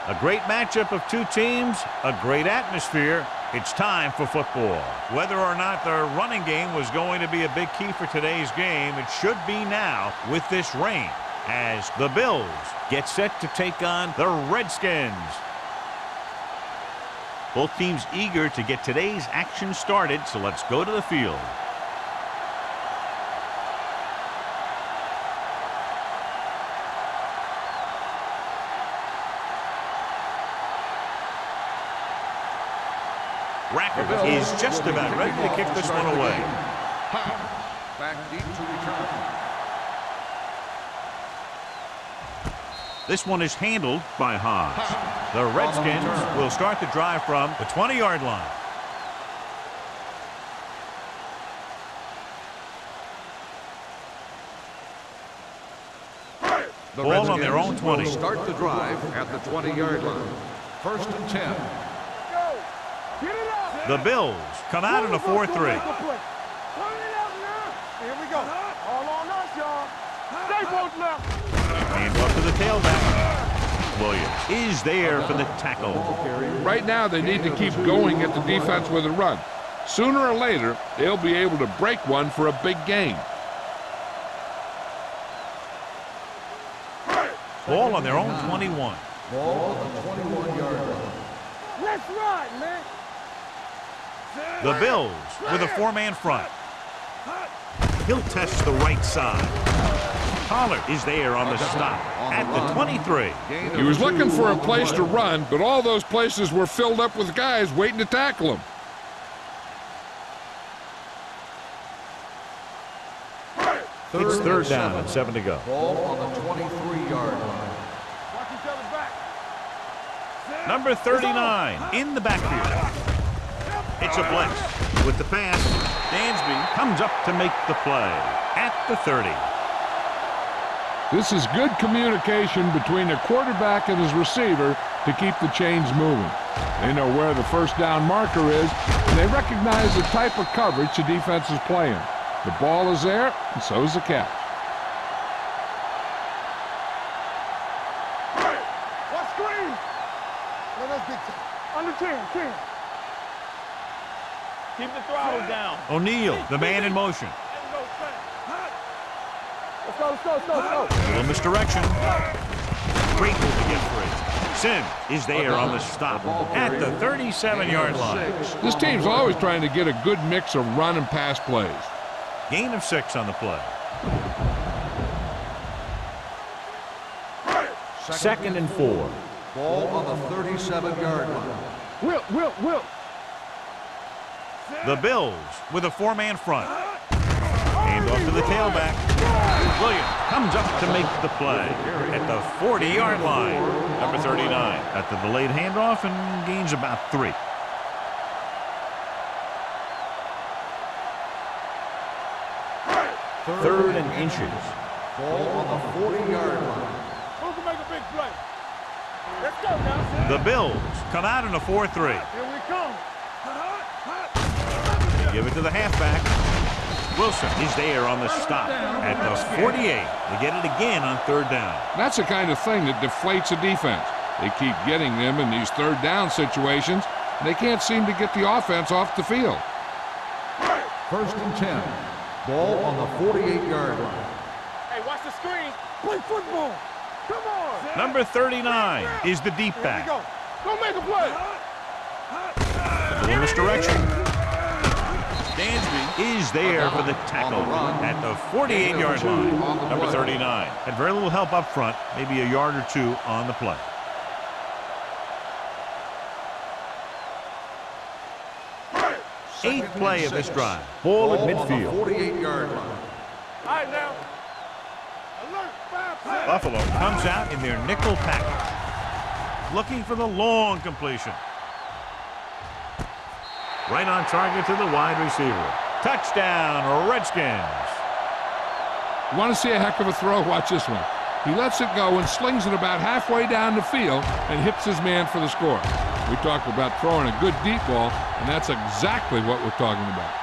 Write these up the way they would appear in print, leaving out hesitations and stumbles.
A great matchup of two teams, a great atmosphere. It's time for football. Whether or not the running game was going to be a big key for today's game, it should be now with this rain as the Bills get set to take on the Redskins. Both teams eager to get today's action started, so let's go to the field. Racker is just about ready to kick this one away. Back deep to return. This one is handled by Hodge. The Redskins will start the drive from the 20-yard line. The Ball on their own 20. Will start the drive at the 20-yard line. 1st and 10. The Bills come out in a 4-3. Here we go. All on us, y'all. Stay both left. And up to the tailback. Williams is there for the tackle. Right now, they need to keep going at the defense with a run. Sooner or later, they'll be able to break one for a big gain. Ball on their own 21. Ball on the 21-yard line. Let's ride, man. The Bills with a 4-man front. He'll test the right side. Pollard is there on the stop at the 23. He was looking for a place to run, but all those places were filled up with guys waiting to tackle him. It's 3rd down and 7 to go. Ball on the 23-yard line. Watch each other's back. Number 39 in the backfield. It's a blitz. With the pass, Dansby comes up to make the play at the 30. This is good communication between the quarterback and his receiver to keep the chains moving. They know where the 1st down marker is, and they recognize the type of coverage the defense is playing. The ball is there, and so is the catch. What screen? No, that's big time. Under 10. Keep the throttle down. O'Neal, the man in motion. Let's go. Little misdirection. Great move to get free. Sims is there on the stop at the 37-yard line. This team's always trying to get a good mix of run and pass plays. Gain of 6 on the play. 2nd and 4. Ball on the 37-yard line. Will. The Bills with a 4-man front. Hand off to the tailback. Williams comes up to make the play at the 40-yard line. Number 39 at the delayed handoff and gains about 3. Third and inches. Ball on the 40-yard line. Who can make a big play? Let's go now. The Bills come out in a 4-3. Here we come. Give it to the halfback. Wilson is there on the stop at the 48. They get it again on 3rd down. That's the kind of thing that deflates a defense. They keep getting them in these 3rd down situations, and they can't seem to get the offense off the field. 1st and 10. Ball on the 48-yard line. Hey, watch the screen. Play football. Come on. Number 39 is the deep Here we back. go. Don't make a play. A little misdirection. Dansby is there for the tackle at the 48-yard line. Number 39 had very little help up front, maybe a yard or 2 on the play. Eighth play of this drive. Ball at midfield. 48-yard line. All right, now. Alert, 5 seconds. Buffalo comes out in their nickel package. looking for the long completion. Right on target to the wide receiver. Touchdown, Redskins. You want to see a heck of a throw? Watch this one. He lets it go and slings it about halfway down the field and hits his man for the score. We talk about throwing a good deep ball, and that's exactly what we're talking about.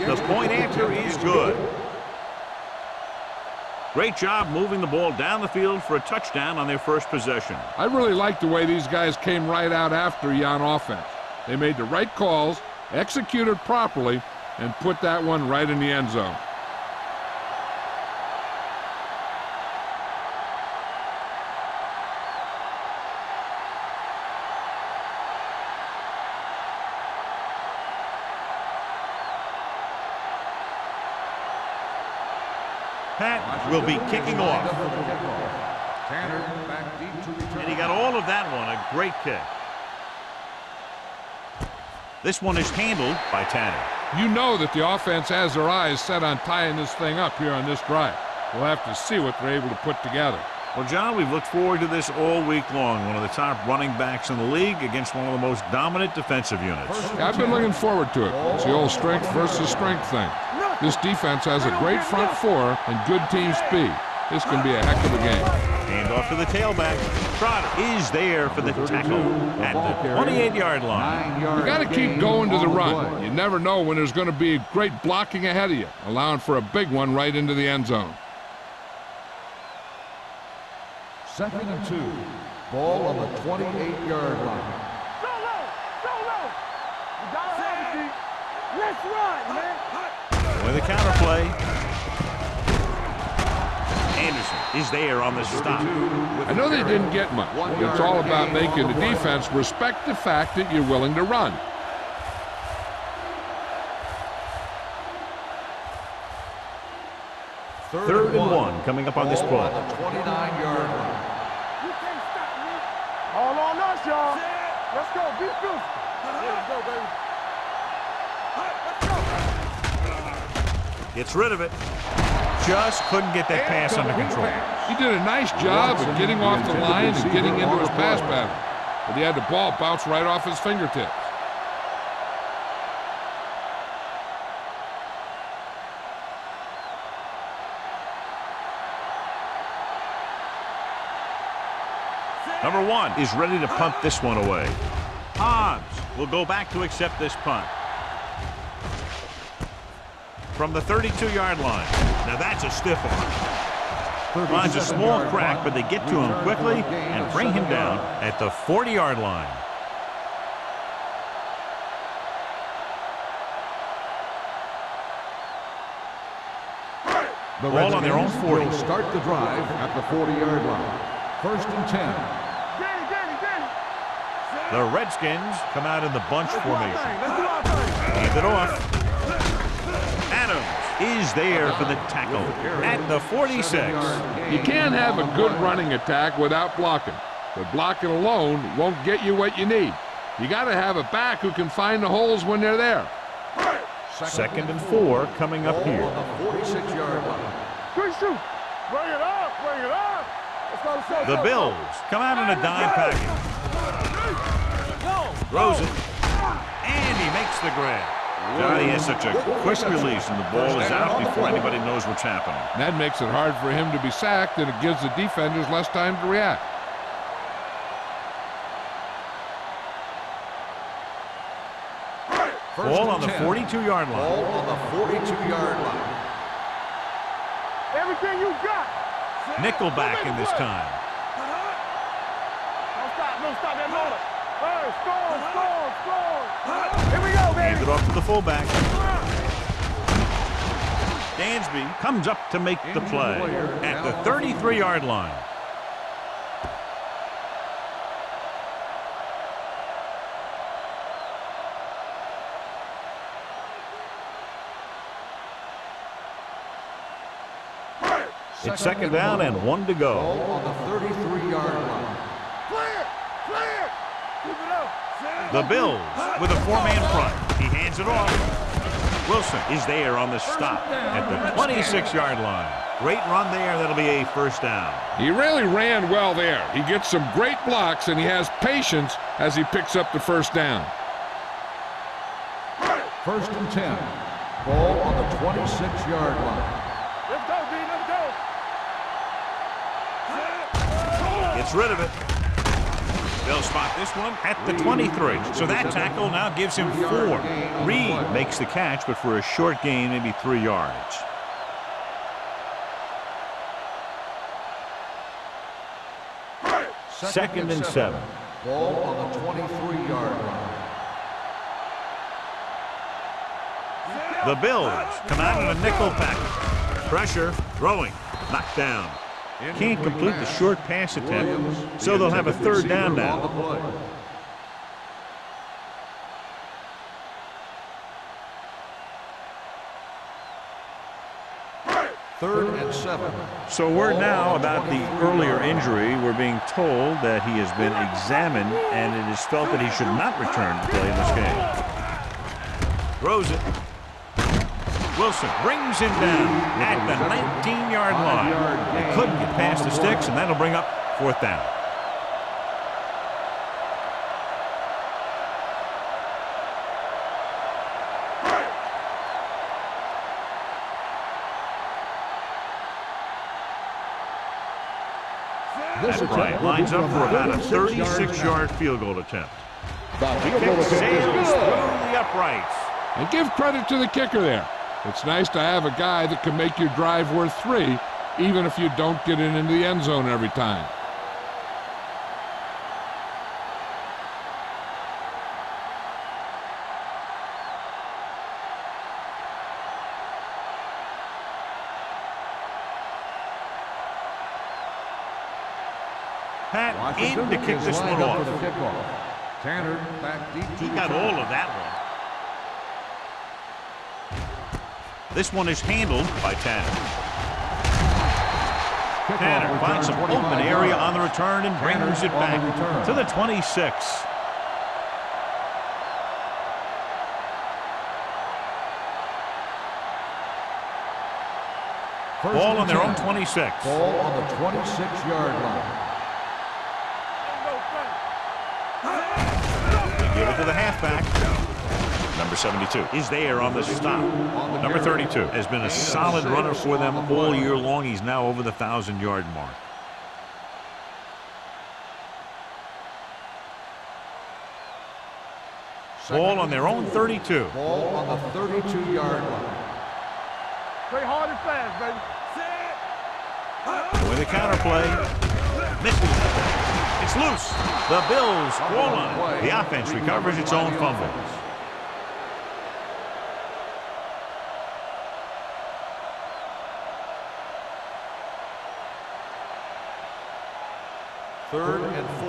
The point answer is good. Great job moving the ball down the field for a touchdown on their first possession. I really like the way these guys came right out after you on offense. They made the right calls, executed properly, and put that one right in the end zone. Pat will be kicking off. And he got all of that one, a great kick. This one is handled by Tanner. You know that the offense has their eyes set on tying this thing up here on this drive. We'll have to see what they're able to put together. Well, John, we've looked forward to this all week long. One of the top running backs in the league against one of the most dominant defensive units. Yeah, I've been looking forward to it. It's the old strength versus strength thing. This defense has a great front four and good team speed. This can be a heck of a game. Hand off to the tailback. Trotter is there for the tackle at the 28-yard line. You got to keep going to the run. You never know when there's going to be great blocking ahead of you, allowing for a big one right into the end zone. 2nd and 2. Ball on the 28-yard line. Solo! You gotta have it, D. Let's run, man. With a counter play. Anderson is there on the stop. I know they didn't get much. It's all about making the defense respect the fact that you're willing to run. Third and 1 coming up on this play. 29-yard line. You can't stop me. All on us, y'all. Let's go. Be good. Let's go, baby. Gets rid of it. Just couldn't get that pass under control. He did a nice job of getting off the line and getting into his pass pattern. But he had the ball bounce right off his fingertips. Number 1 is ready to punt this one away. Hobbs will go back to accept this punt. From the 32-yard line. Now that's a stiff arm. Finds a small crack, but they get to him quickly and bring him down at the 40-yard line. The Ball on their own 40. will start the drive at the 40-yard line. 1st and 10. The Redskins come out in the bunch formation. Let's do our thing. Hand it off. Adams is there for the tackle at the 46. You can't have a good running attack without blocking. But blocking alone won't get you what you need. You got to have a back who can find the holes when they're there. 2nd and 4 coming up here. On the 46-yard line. Good shoot. Bring it up. Bring it up. Let's go. The Bills come out in a dime package. Throws it. And he makes the grab. Johnny has such a quick release, and the ball is out before anybody knows what's happening. That makes it hard for him to be sacked, and it gives the defenders less time to react. Ball on the 42-yard line. Ball on the 42-yard line. Everything you got. Nickelback in this time. Don't stop that motor. Hey, score. Here we go, baby. Hand it off to the fullback. Dansby comes up to make the play at the 33-yard line. It's second down and 1 to go. Ball on the 33-yard line. Clear! Clear! Keep it up. The Bills with a 4-man front. He hands it off. Wilson is there on the stop at the 26-yard line. Great run there. That'll be a first down. He really ran well there. He gets some great blocks, and he has patience as he picks up the first down. First and 10. Ball on the 26-yard line. Let's go, B. Let's go. Gets rid of it. They'll spot this one at the 23. So that tackle now gives him 4. Reed makes the catch, but for a short gain, maybe 3 yards. Second and 7. Ball on the 23-yard line. The Bills come out in a nickel package. Pressure, throwing, knocked down. Can't complete the short pass attempt, so they'll have a third down now. Third and 7. So word now about the earlier injury. We're being told that he has been examined and it is felt that he should not return to play in this game. Throws it. Wilson brings him down at the 19-yard line. They couldn't get past the sticks, and that'll bring up fourth down. This And Bryant lines up for about a 36-yard field goal attempt. The field Kick goal attempt sails is through good. the uprights. And give credit to the kicker there. It's nice to have a guy that can make your drive worth 3, even if you don't get it into the end zone every time. Pat in to kick this one off. Tanner back deep. He got all of that one. This one is handled by Tanner. Tanner finds some open area on the return and brings it back to the 26. Ball on their own 26. Ball on the 26-yard line. They give it to the halfback. Number 72 is there on the stop. Number 32 has been a solid runner for them all year long. He's now over the 1,000-yard mark. Ball on their own 32. Ball on the 32-yard line. Play hard and fast, baby. With a counter play. Misses. It's loose. The Bills fall on it. The offense recovers its own fumble. Third and 4.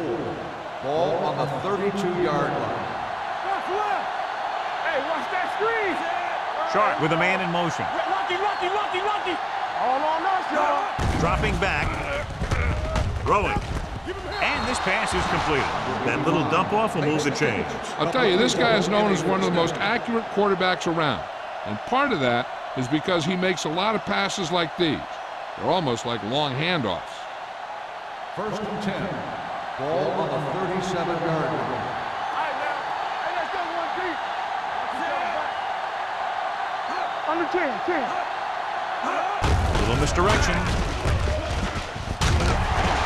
Ball on the 32-yard line. Watch left. Hey, watch that screen. Sharp with a man in motion. Lucky. All on us, y'all. Dropping back. Throwing. And this pass is completed. That little dump off will move the chains. I'll tell you, this guy is known as one of the most accurate quarterbacks around. And part of that is because he makes a lot of passes like these. They're almost like long handoffs. First and 10. Ball on the 37-yard line. All right, now. Hey, let's go one deep. Under 10. Little misdirection.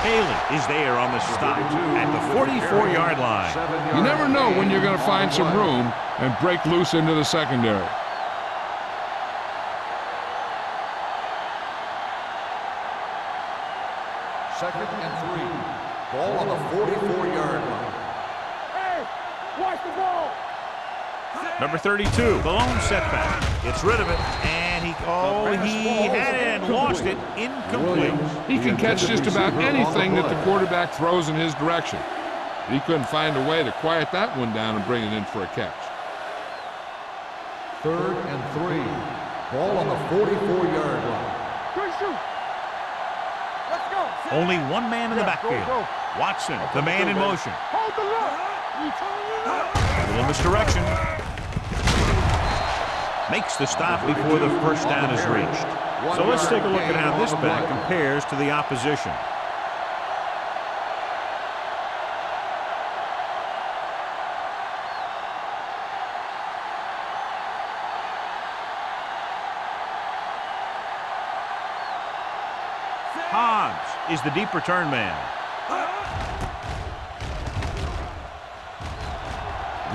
Haley is there on the stop at the 44-yard line. You never know when you're going to find some room and break loose into the secondary. Second and 3. Ball on the 44-yard line. Hey, watch the ball. Number 32, the lone setback. Gets rid of it, and And he had it and lost it. Incomplete. He can catch just about anything that the quarterback throws in his direction. He couldn't find a way to quiet that one down and bring it in for a catch. 3rd and 3. Ball on the 44-yard line. Good shoot. Let's go. Only one man in the backfield. Watson, the man in motion. Hold the look. A little misdirection. Makes the stop before the first down is reached. So let's take a look at how this back compares to the opposition. Hobbs is the deep return man.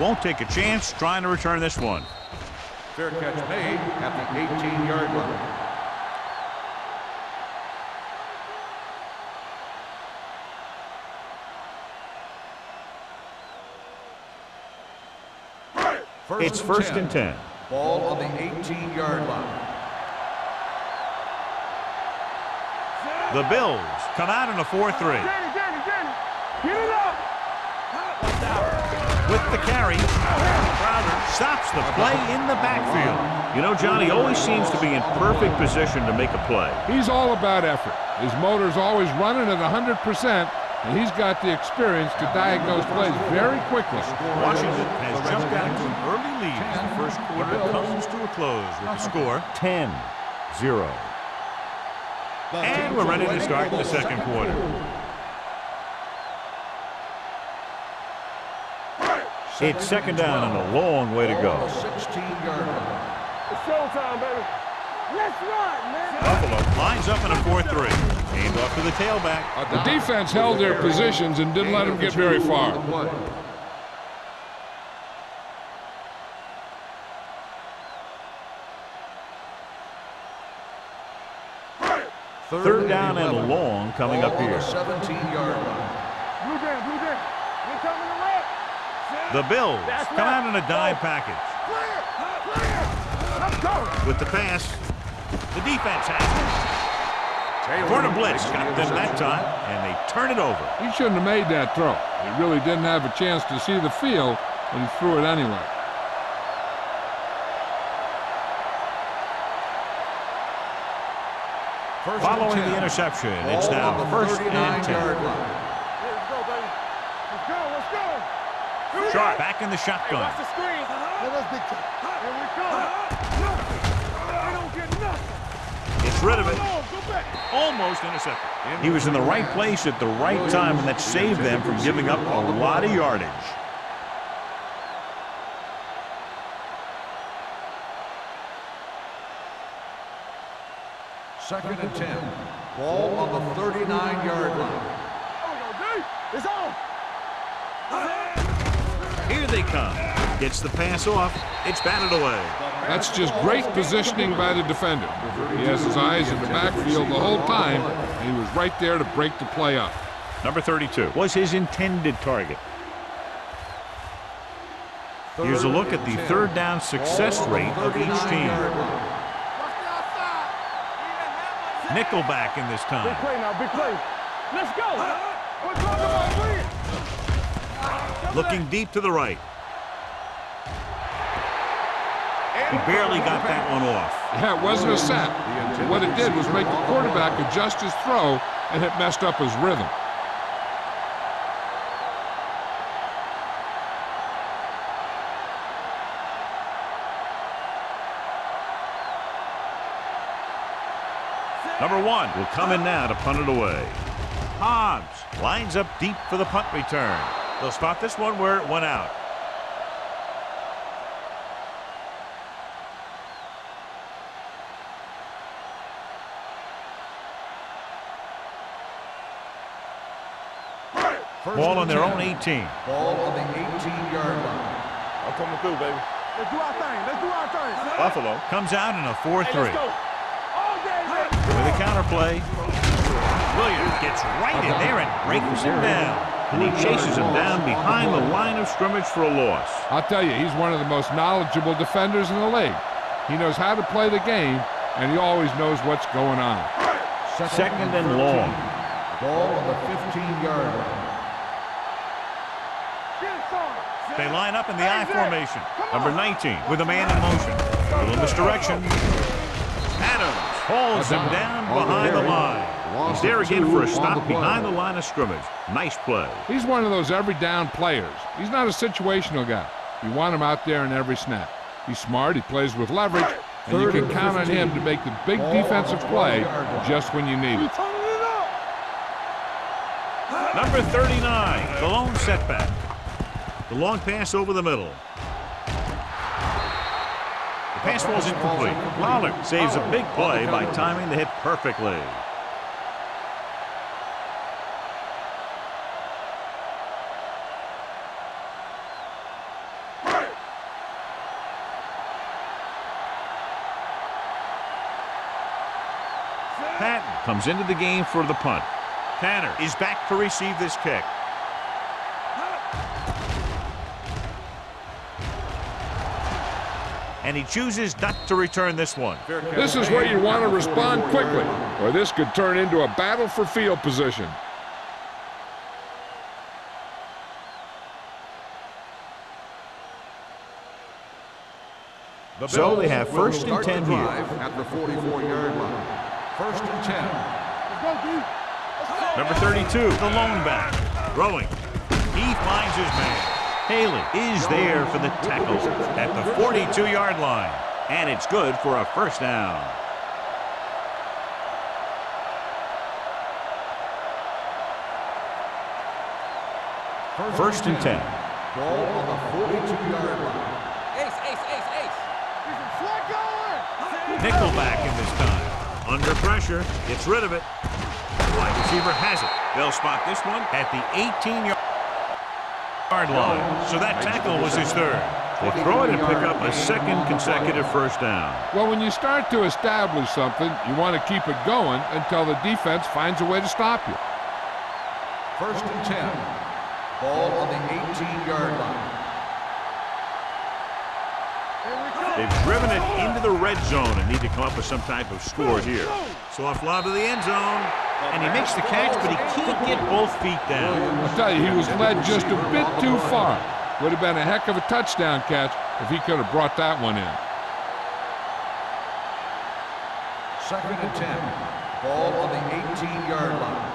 Won't take a chance trying to return this one. Fair catch made at the 18-yard line. It's first and 10. Ball on the 18-yard line. The Bills come out in a 4-3. Danny, get it up. With the carry, Crowder stops the play in the backfield. You know, Johnny always seems to be in perfect position to make a play. He's all about effort. His motor's always running at 100%, and he's got the experience to diagnose plays very quickly. Washington has jumped out to an early lead as the first quarter comes to a close with the score 10-0. And we're ready to start the second quarter. It's second down and a long way to go. 16-yard line. It's showtime, baby. Let's run, man. Buffalo lines up in a 4-3. Aimed off to the tailback. The defense held their positions and didn't let him get very far. Third down and long coming up here. 17-yard line. Blue game. We're coming to red. The Bills come out in a dime package. Clear. Let's go. With the pass, the defense has it. Corner blitz got them that time, and they turn it over. He shouldn't have made that throw. He really didn't have a chance to see the field, and he threw it anyway. Following the interception, it's now first and 10. Let's go, baby. Let's go. Sharp back in the shotgun. Watch the screen. Let's big time. Here we come. I don't get nothing. Gets rid of it. Go back. Almost intercepted. He was in the right place at the right time, and that saved them from giving up a lot of yardage. Second and 10. Ball on the 39-yard line. It's on. Here they come. Gets the pass off. It's batted away. That's just great positioning by the defender. He has his eyes in the backfield the whole time, and he was right there to break the play up. Number 32 was his intended target. Here's a look at the third down success rate of each team. Nickelback in this time. Big play now, big play. Let's go. We're talking about win. Looking deep to the right. He barely got that one off. Yeah, it wasn't a sack. What it did was make the quarterback adjust his throw, and it messed up his rhythm. Number 1 will come in now to punt it away. Hobbs lines up deep for the punt return. They'll start this one where it went out. Ball on their own 18. Ball on the 18-yard line. I'm coming through, baby. Let's do our thing. Buffalo comes out in a 4-3. Hey, let's go. All day, baby. With a counterplay, Williams gets right in there and breaks him down. And he chases him down behind the line of scrimmage for a loss. I'll tell you, he's one of the most knowledgeable defenders in the league. He knows how to play the game, and he always knows what's going on. Second and long. Ball on the 15-yard line. They line up in the I formation. Number 19 with a man in motion. A little misdirection. Adams hauls him down behind the line. He's there again for a stop behind the line of scrimmage. Nice play. He's one of those every down players. He's not a situational guy. You want him out there in every snap. He's smart, he plays with leverage, and you can count on him to make the big defensive play just when you need it. Number 39, the lone setback. The long pass over the middle. The pass falls incomplete. Lawler saves a big play by timing the hit perfectly. Patton comes into the game for the punt. Tanner is back to receive this kick. And he chooses not to return this one. This is where you want to respond quickly, or this could turn into a battle for field position. So they have first and 10 here. At the 44-yard line. First and 10. Number 32, the lone back. Throwing. He finds his man. Haley is there for the tackle at the 42-yard line. And it's good for a first down. First and 10. Ball on the 42-yard line. Ace. Nickelback in this time. Under pressure. Gets rid of it. Wide receiver has it. They'll spot this one at the 18-yard line. So that tackle was his third. They throw it and pick up a second consecutive first down. Well, when you start to establish something, you want to keep it going until the defense finds a way to stop you. First and 10. Ball on the 18-yard line. They've driven it into the red zone and need to come up with some type of score here. So off lob to the end zone, and he makes the catch, but he can't get both feet down. I'll tell you, he was led just a bit too far. Would have been a heck of a touchdown catch if he could have brought that one in. Second and 10. Ball on the 18-yard line.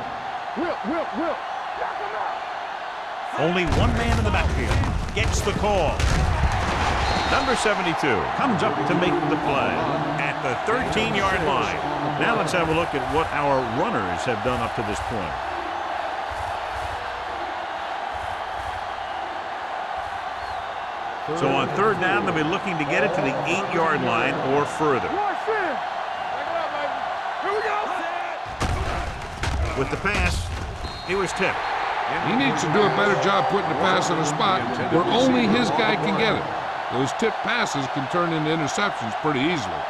Whip. Only one man in the backfield. Gets the call. Number 72 comes up to make the play at the 13-yard line. Now let's have a look at what our runners have done up to this point. So on third down, they'll be looking to get it to the 8-yard line or further. With the pass, he was tipped. He needs to do a better job putting the pass in a spot where only his guy can get it. Those tip passes can turn into interceptions pretty easily.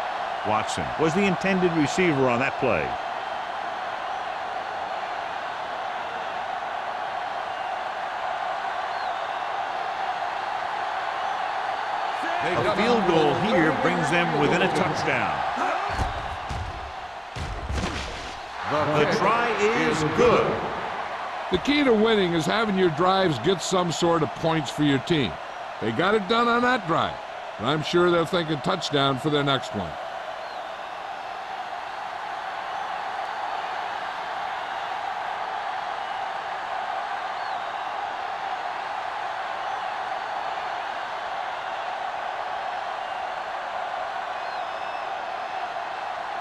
Watson was the intended receiver on that play. A field goal here brings them within a touchdown. The try is good. The key to winning is having your drives get some sort of points for your team. They got it done on that drive, and I'm sure they're thinking touchdown for their next one.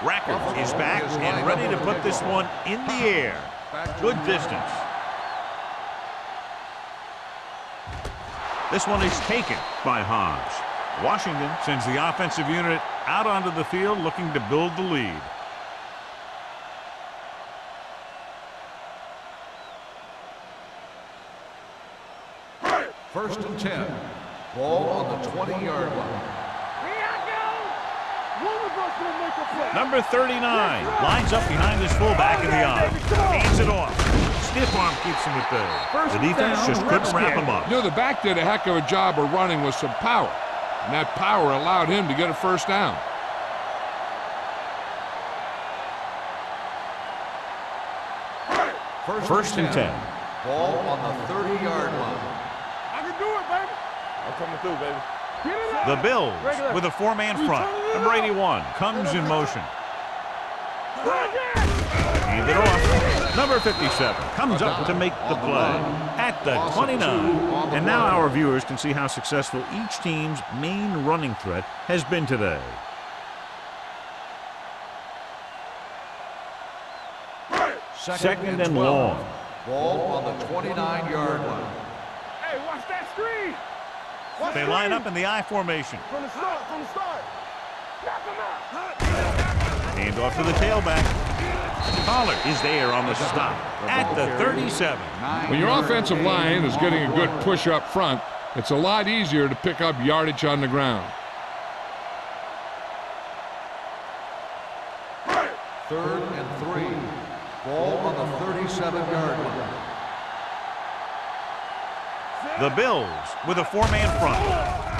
Rackers is back and ready to put this one in the air. Good distance. This one is taken by Hobbs. Washington sends the offensive unit out onto the field looking to build the lead. First and 10. Ball on the 20-yard line. Number 39 lines up behind his fullback in the arm. Hands it off. Stiff arm keeps him at bay. The defense just couldn't wrap him up. You know, the back did a heck of a job of running with some power, and that power allowed him to get a first down. First and 10. Ball on the 30-yard line. I can do it, baby. I'm coming through, baby. Get it up. The Bills with a four-man front. Number 81 comes in motion. Hand it off. Number 57 comes up to make the play at the 29. And now our viewers can see how successful each team's main running threat has been today. Second and long. Ball on the 29-yard line. Hey, watch that screen. Watch They screen. line up in the I formation. From the start, from the start. Knock him out. Hand off to the tailback. Pollard is there on the stop at the 37. When your offensive line is getting a good push up front, it's a lot easier to pick up yardage on the ground. Third and 3. Ball on the 37-yard line. The Bills with a four-man front.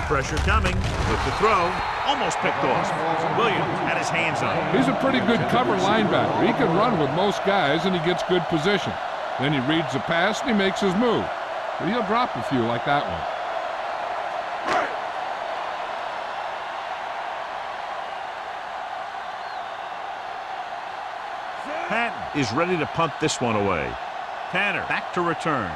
Pressure coming with the throw. Almost picked off. Williams had his hands on it. He's a pretty good cover linebacker. He can run with most guys, and he gets good position. Then he reads the pass, and he makes his move. But he'll drop a few like that one. Patton is ready to punt this one away. Tanner back to return.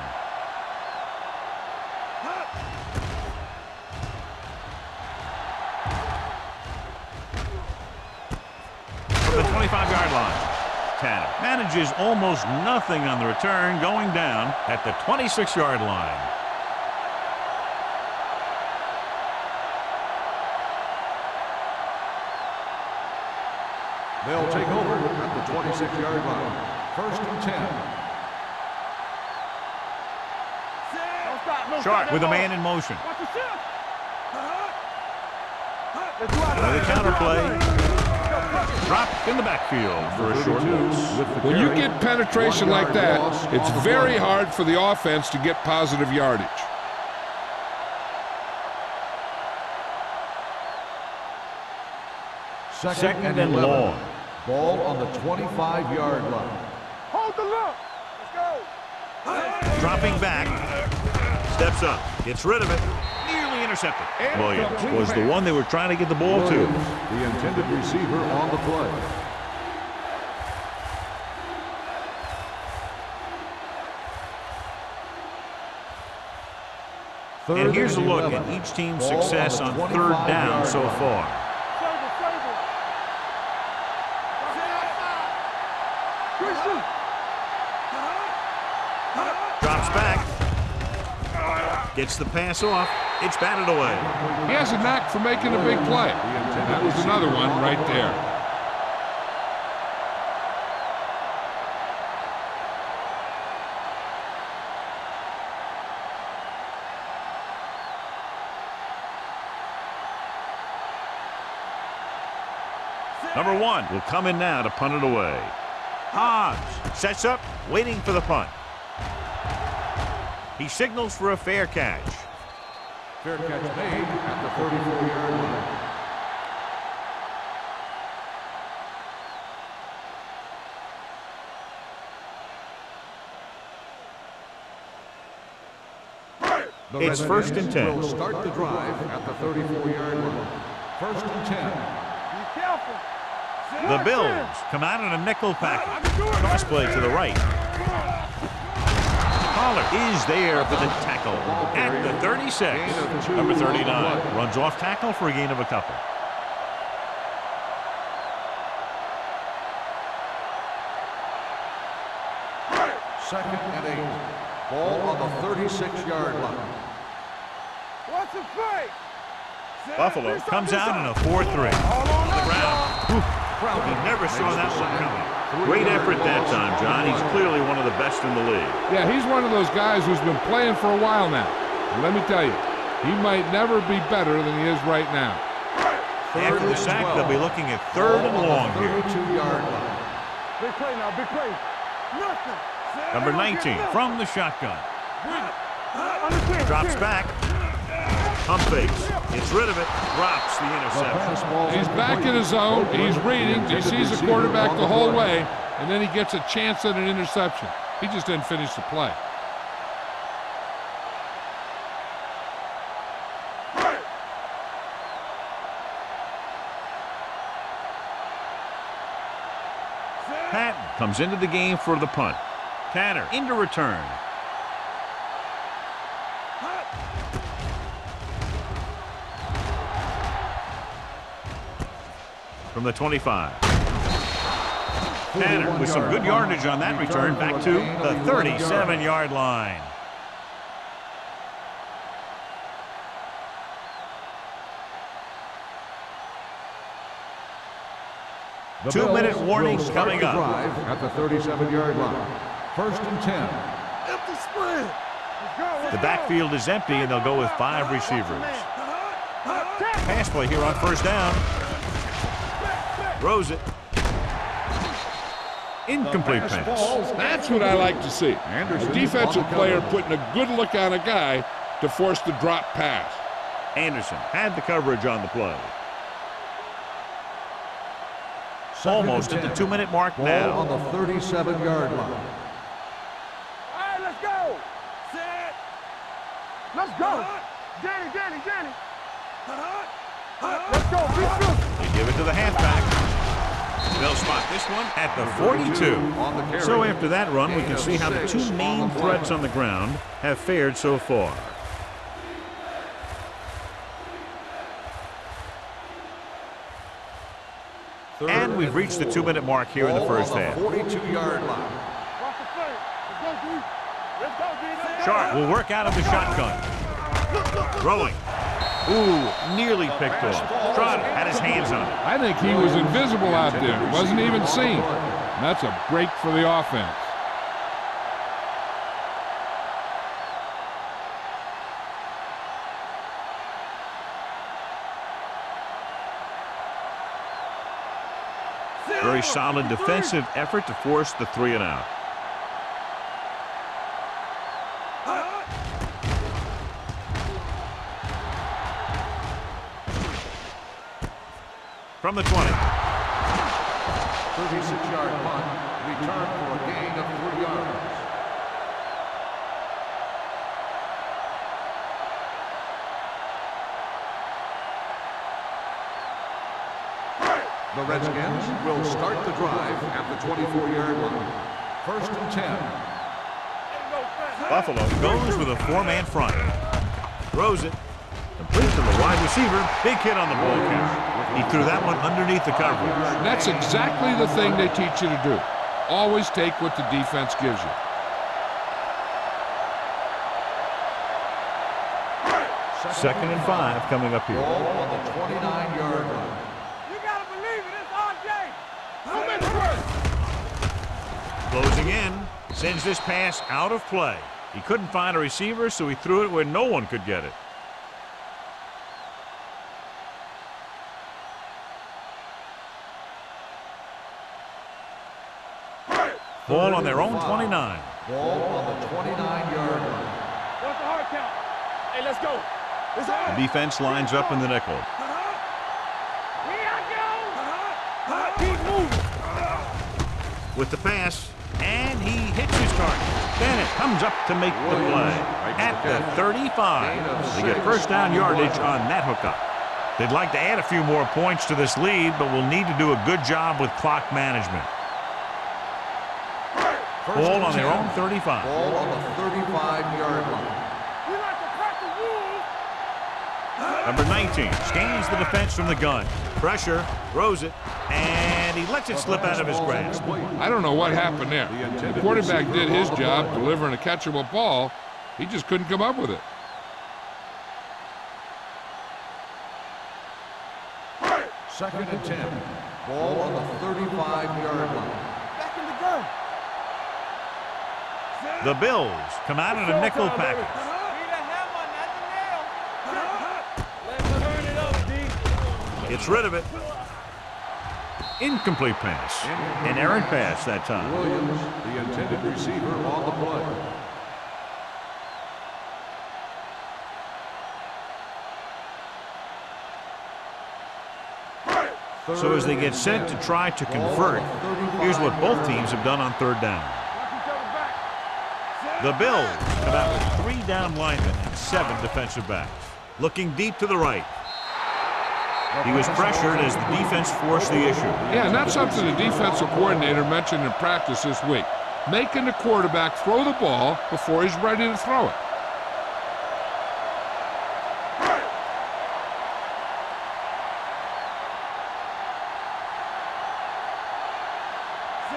From the 25-yard line. Tanner manages almost nothing on the return, going down at the 26-yard line. They'll take over at the 26-yard line. First and 10. Sharp with a man in motion. Watch the shift. Another counterplay. Dropped in the backfield for a short loss. When you get penetration like that, it's very hard for the offense to get positive yardage. Second and long. Ball on the 25-yard line. Hold the look. Let's go. Dropping back. Steps up. Gets rid of it. Nearly intercepted. Williams was the one they were trying to get the ball to. The intended receiver on the play. And here's a look at each team's success on third down so far. Drops back. Gets the pass off. It's batted away. He has a knack for making a big play. That was another one right there. Number 1 will come in now to punt it away. Hobbs sets up, waiting for the punt. He signals for a fair catch. Fair catch made at the 34-yard line. It's first and 10. Will start the drive at the 34-yard line. First and 10. Be careful. The Bills come out in a nickel package. Cross play to the right. Pollard is there for the tackle at the 36. Number 39 runs off tackle for a gain of a couple. Second and 8. Ball on the 36-yard line. Watch the play. Buffalo comes out in a 4-3. On the ground. He never saw that one coming. Great effort that time, John. He's clearly one of the best in the league. Yeah, he's one of those guys who's been playing for a while now. And let me tell you, he might never be better than he is right now. After the sack, they'll be looking at third and long here. 32-yard line. Big play now, big play. Nothing. Number 19 from the shotgun. Drops back. Pump fakes. Gets rid of it. Drops the interception. He's back in his zone. He's reading. He sees the quarterback the whole way, and then he gets a chance at an interception. He just didn't finish the play. Patton comes into the game for the punt. Tanner into return. From the 25. Tanner with some good yardage on that return back to the 37-yard line. Two-minute warnings coming up. At the 37-yard line. First and 10. Empty spread. The backfield is empty, and they'll go with 5 receivers. Pass play here on first down. Throws it. Incomplete pass. That's what I like to see. A defensive player putting a good look on a guy to force the drop pass. Anderson had the coverage on the play. Almost at the 2-minute mark now. Ball on the 37-yard line. All right, let's go. Set. Let's go. Danny. Let's go. They give it to the halfback. They'll spot this one at the 42. So after that run, we can see how the two main threats on the ground have fared so far. And we've reached the 2-minute mark here in the first half. 42-yard line. Sharp will work out of the shotgun. Throwing. Ooh, nearly picked off. Trotter had his hands on it. I think he was invisible out there. Wasn't even seen. That's a break for the offense. Very solid defensive effort to force the 3-and-out. From the 20. 36-yard punt. Return for a gain of 3 yards. The Redskins will start the drive at the 24-yard line. First and 10. Buffalo goes with a 4-man front. Throws it. Complete to the wide receiver. Big hit on the ball carrier. He threw that one underneath the coverage. That's exactly the thing they teach you to do. Always take what the defense gives you. Second and 5 coming up here. Ball on the 29-yard line. You gotta believe it. It's RJ. Closing in. Sends this pass out of play. He couldn't find a receiver, so he threw it where no one could get it. Ball on their own 29. Ball on the 29-yard line. What's the hard count? Hey, let's go. It's on. The defense lines up in the nickel. Keep moving. With the pass, and he hits his target. Bennett comes up to make the play. At the 35, they get first down yardage on that hookup. They'd like to add a few more points to this lead, but will need to do a good job with clock management. Ball on their own 35. Ball on the 35-yard line. We like to crack the rules. Number 19 scans the defense from the gun. Pressure, throws it, and he lets it slip out of his grasp. I don't know what happened there. The quarterback did his job delivering a catchable ball. He just couldn't come up with it. Second and 10. Ball on the 35-yard line. Back in the gun. The Bills come out in a nickel package. Gets rid of it. Incomplete pass. An errant pass that time. Williams, the intended receiver, on the play. So as they get set to try to convert, here's what both teams have done on third down. Watch each other back. The Bills come out with 3 down linemen and 7 defensive backs. Looking deep to the right. He was pressured as the defense forced the issue. Yeah, and that's something the defensive coordinator mentioned in practice this week. Making the quarterback throw the ball before he's ready to throw it.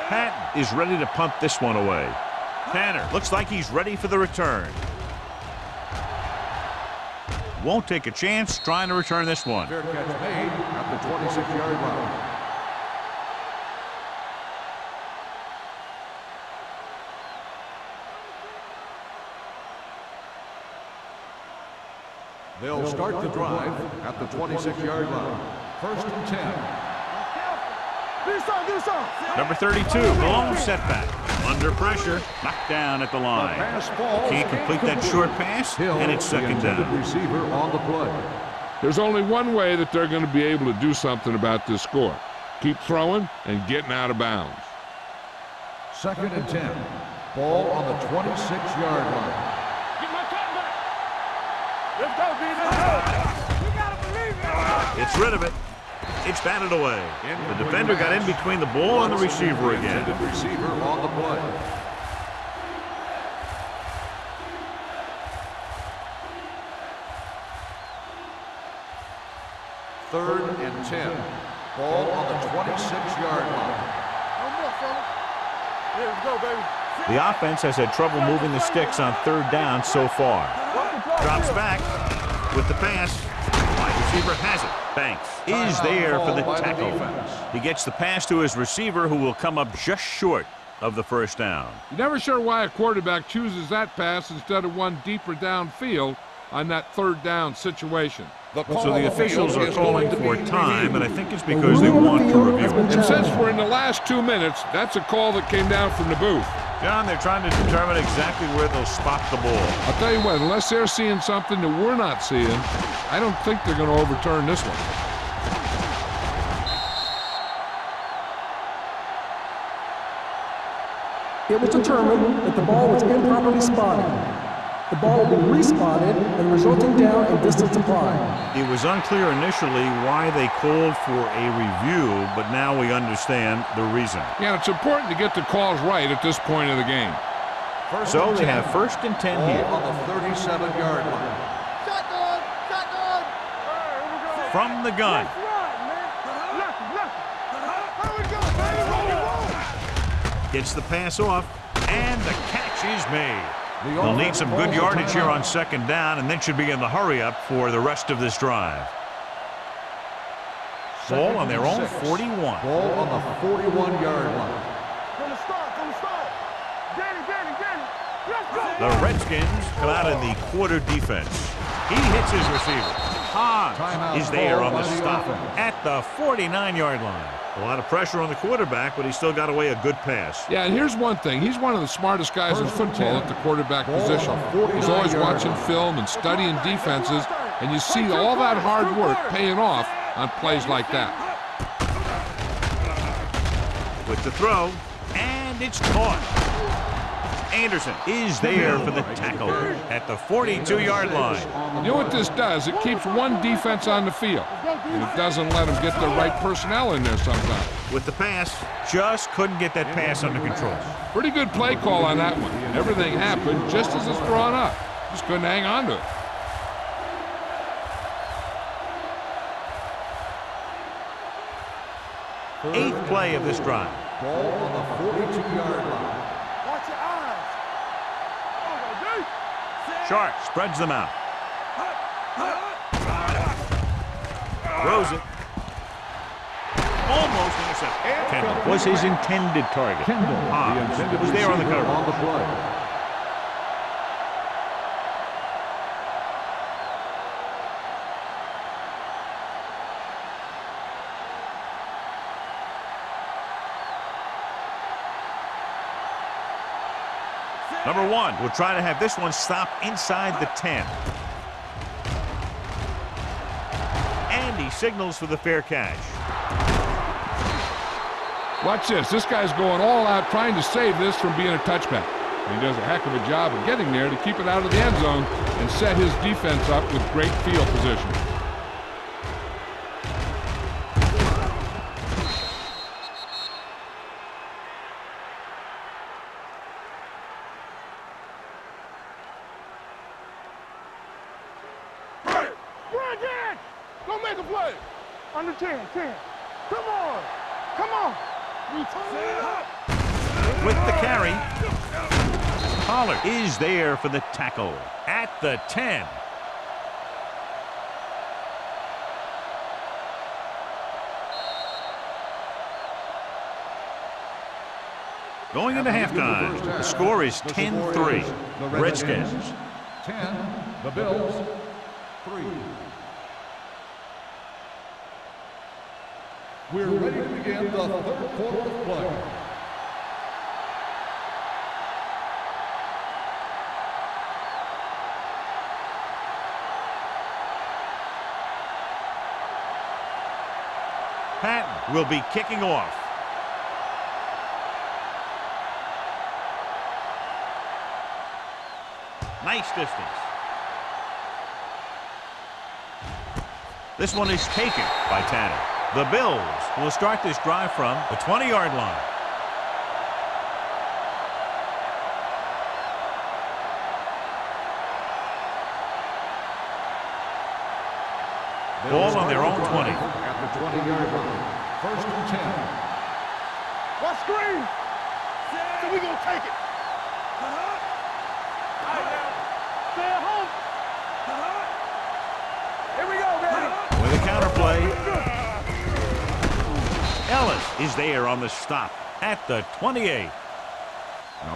Patton is ready to punt this one away. Tanner looks like he's ready for the return. Won't take a chance trying to return this one. Fair catch made at the 26-yard line. They'll start the drive at the 26-yard line. 1st and 10. Number 32, long setback. Under pressure, knocked down at the line. Can't complete that short pass, and it's 2nd down. Receiver on the play. There's only one way that they're going to be able to do something about this score. Keep throwing and getting out of bounds. 2nd and 10. Ball on the 26-yard line. Get my top back. Let's go, B. You gotta believe it. It's rid of it. It's batted away. The defender got in between the ball and the receiver again. Receiver on the play. Third and 10. Ball on the 26-yard line. No more, fella. Here we go, baby. The offense has had trouble moving the sticks on 3rd down so far. Drops back with the pass. Wide receiver has it. Banks is there for the tackle. He gets the pass to his receiver, who will come up just short of the 1st down. You're never sure why a quarterback chooses that pass instead of one deeper downfield on that 3rd down situation. So the officials are calling for time, and I think it's because they want to review it. And since we're in the last 2 minutes, that's a call that came down from the booth. John, they're trying to determine exactly where they'll spot the ball. I'll tell you what, unless they're seeing something that we're not seeing, I don't think they're going to overturn this one. It was determined that the ball was improperly spotted. The ball will be respotted and resulting down and distance applied. It was unclear initially why they called for a review, but now we understand the reason. Yeah, it's important to get the calls right at this point of the game. So they have 1st and 10 here. On the 37-yard line. Shotgun! Shotgun! From the gun. Let's run, man. Left. Here we go, baby. Gets the pass off, and the catch is made. They'll need some good yardage here on 2nd down, and then should be in the hurry-up for the rest of this drive. Ball on their own 41. Ball on the 41-yard line. From the start. Get it. Let's go. The Redskins come out in the quarter defense. He hits his receiver. Hodge is there on the stop at the 49-yard line. A lot of pressure on the quarterback, but he still got away a good pass. Yeah, and here's one thing. He's one of the smartest guys in football at the quarterback position. He's always watching film and studying defenses, and you see all that hard work paying off on plays like that. With the throw, and it's caught. Anderson is there for the tackle at the 42-yard line. You know what this does? It keeps one defense on the field, and it doesn't let them get the right personnel in there sometimes. With the pass, just couldn't get that pass under control. Pretty good play call on that one. Everything happened just as it's drawn up. Just couldn't hang on to it. 8th play of this drive. Ball on the 42-yard line. Watch your eyes. Sharp spreads them out. Throws it. Almost intercepted. Kendall was his intended target. Hodge was there on the cover. On the play. Number 1 will try to have this one stop inside the 10. And he signals for the fair catch. Watch this. This guy's going all out trying to save this from being a touchback. And he does a heck of a job of getting there to keep it out of the end zone and set his defense up with great field position. Go make a play. Under 10, 10. Come on. Come on. With the carry, Pollard is there for the tackle at the 10. Going into halftime, the score is 10-3. Redskins. 10, the Bills, 3. We're ready to begin the third quarter of play. Patton will be kicking off. Nice distance. This one is taken by Tanner. The Bills will start this drive from the 20-yard line. Ball on their own 20. At the 20-yard line. First and 10. What screen? So we gonna take it. Stay at home. Here we go, baby. With a counter play. Ellis is there on the stop at the 28.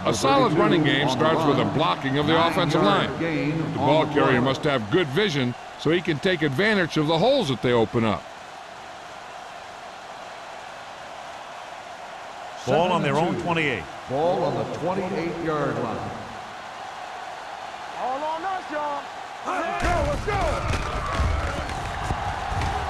A solid running game starts with a blocking of the offensive line. The ball carrier must have good vision so he can take advantage of the holes that they open up. Ball on their own 28. Ball on the 28-yard line. All on us, y'all. Let's go, let's go.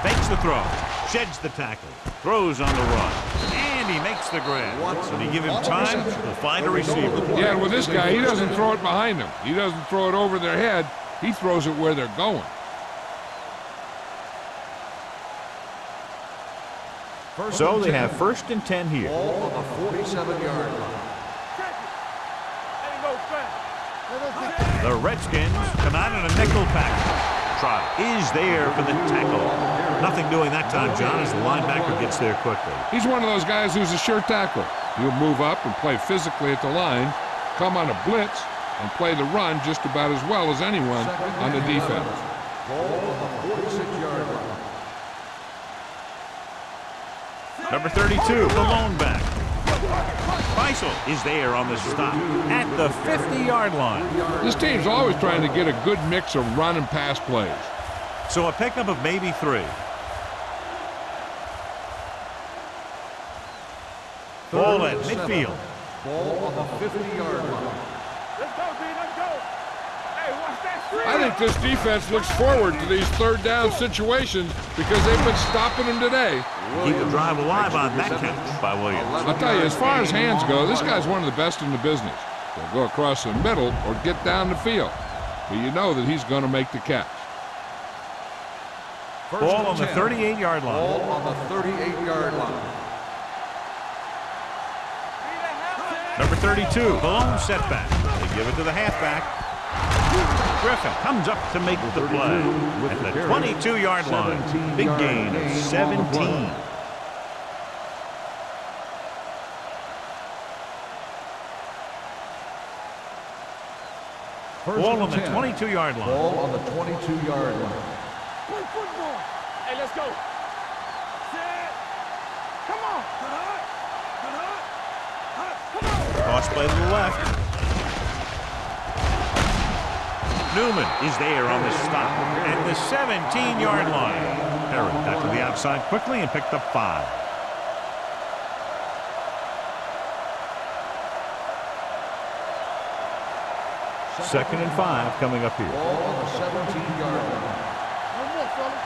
Fakes the throw. Sheds the tackle. Throws on the run. And he makes the grab. When you give him time, he'll find a receiver. Yeah, and with this guy, he doesn't throw it behind them. He doesn't throw it over their head. He throws it where they're going. So they have first and 10 here. Ball on the 47-yard line. The Redskins come out in a nickel package. Trot is there for the tackle. Nothing doing that time, John, as the linebacker gets there quickly. He's one of those guys who's a sure tackler. He'll move up and play physically at the line, come on a blitz, and play the run just about as well as anyone on the defense. Ball on the 46-yard line. Number 32, the lone back. Faisal is there on the stop at the 50-yard line. This team's always trying to get a good mix of run and pass plays. So a pickup of maybe 3. Ball at midfield. Ball on the 50-yard line. Let's go, B, let's go. Hey, watch that screen. I think this defense looks forward to these third down situations because they've been stopping them today. Keep the drive alive on that catch by Williams. I'll tell you, as far as hands go, this guy's one of the best in the business. He'll go across the middle or get down the field. But you know that he's going to make the catch. Ball on the 38-yard line. Ball on the 38-yard line. Number 32, the lone setback. They give it to the halfback. Griffin comes up to make the play at the 22-yard line. Big gain of 17. Ball on the 22-yard line. Ball on the 22-yard line. Play football. Hey, let's go. Come on. Cross play to the left. Newman is there on the stop at the 17-yard line. Perry back to the outside quickly and picked up 5. Second and 5 coming up here. Ball on the 17-yard line. No more, fellas.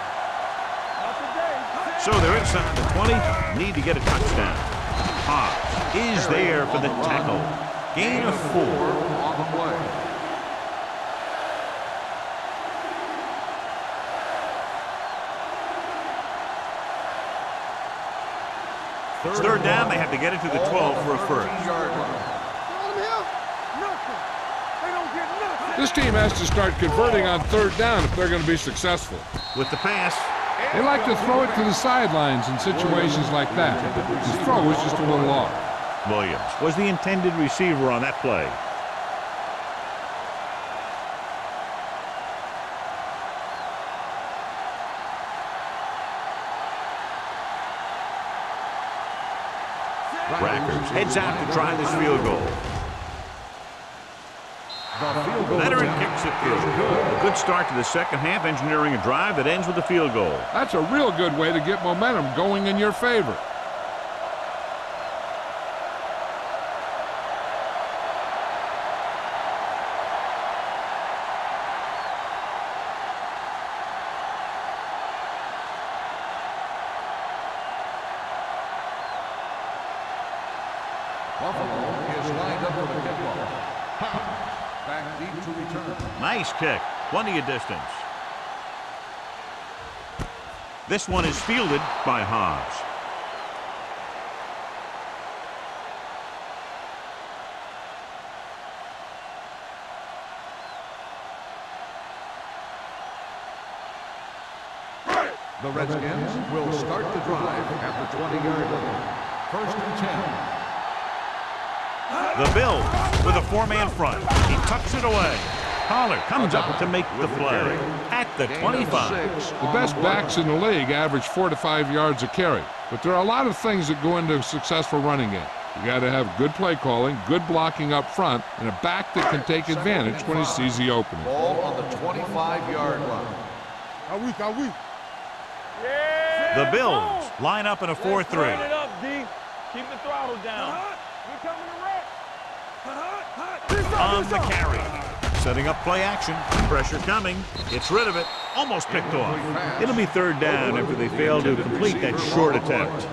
Not today. So they're inside the 20. Need to get a touchdown. Hobbs is there for the tackle. Gain of 4. On the play. It's third down. They have to get it to the 12 for a first. This team has to start converting on third down if they're going to be successful. With the pass. They like to throw it to the sidelines in situations like that. His throw was just a little off. Williams was the intended receiver on that play. Rackers heads out to try this field goal. Veteran kicks it through. A good start to the second half, engineering a drive that ends with a field goal. That's a real good way to get momentum going in your favor. Buffalo is lined up for the kickoff. Back deep to return. Nice kick. Plenty of distance. This one is fielded by Hobbs. The Redskins will start the drive at the 20-yard line. First and 10. The Bills with a 4-man front. He tucks it away. Pollard comes up to make the play at the 25. The best backs in the league average 4 to 5 yards a carry. But there are a lot of things that go into a successful running game. You got to have good play calling, good blocking up front, and a back that can take advantage when he sees the opening. Ball on the 25-yard line. Are we? The Bills line up in a 4-3. Turn it up, D. Keep the throttle down. We coming to wreck. On the carry. Setting up play action. Pressure coming. Gets rid of it. Almost picked off. It'll be third down after they fail to complete that short attempt.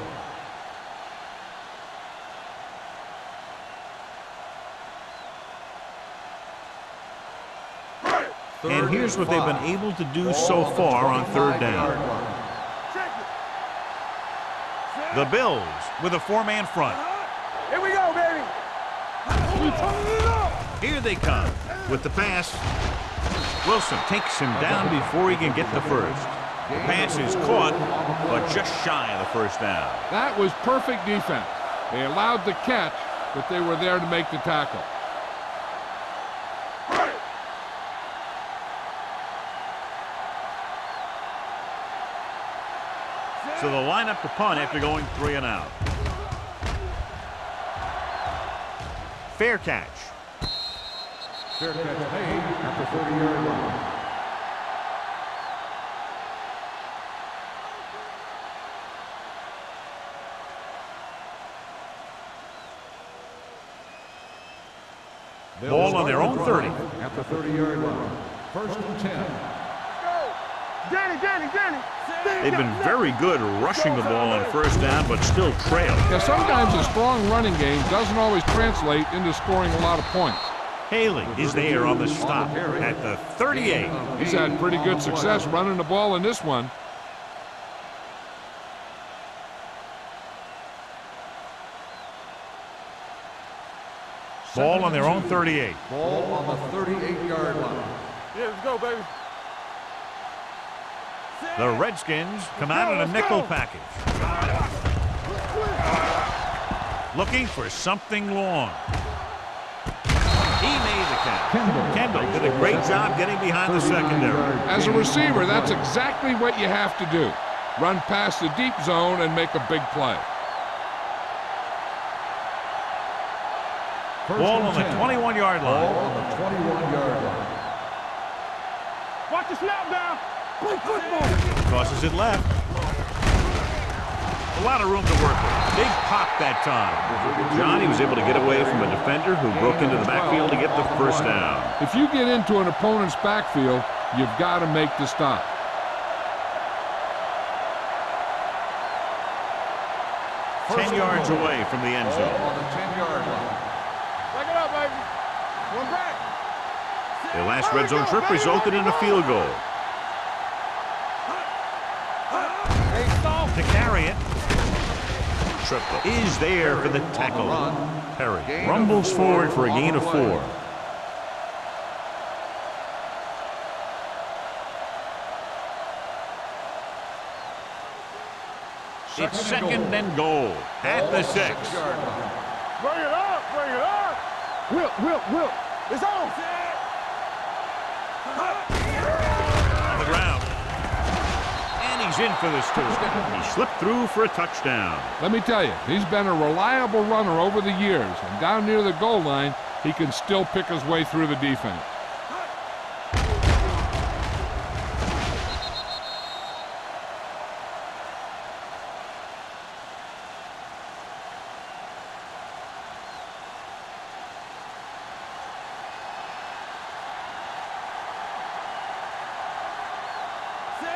And here's what they've been able to do so far on third down. The Bills with a 4-man front. Here we go, baby. We turning it up. Here they come with the pass. Wilson takes him down before he can get the first. The pass is caught, but just shy of the first down. That was perfect defense. They allowed the catch, but they were there to make the tackle. So they'll line up to punt after going 3 and out. Fair catch. Fair catch made at the 30-yard line. Ball on their own 30. At the 30-yard line. First and 10. Danny. They've been very good rushing the ball on first down, but still trail. Yeah, sometimes a strong running game doesn't always translate into scoring a lot of points. Haley is there on the stop at the 38. He's had pretty good success running the ball in this one. Ball on their own 38. Ball on the 38-yard line. Yeah, let's go, baby. The Redskins come out in a nickel package. Looking for something long. He made the catch. Kendall did a great job getting behind the secondary. As a receiver, that's exactly what you have to do. Run past the deep zone and make a big play. Ball on the 21-yard line. Ball on the 21-yard line. Watch the snap down. Play football. Tosses it left. A lot of room to work with. Big pop that time. Johnny was able to get away from a defender who broke into the backfield to get the first down. If you get into an opponent's backfield, you've got to make the stop. First 10 yards away from the end zone. On the 10-yard line. Back it up, baby. One back. Their last red zone trip resulted in a field goal. To carry it. Triple is there for the tackle. Perry rumbles forward for a gain of 4. It's second and goal at the 6. Bring it up, bring it up. Whip. It's on. On the ground. And he's in for this too. He slipped through for a touchdown. Let me tell you, he's been a reliable runner over the years, and down near the goal line, he can still pick his way through the defense.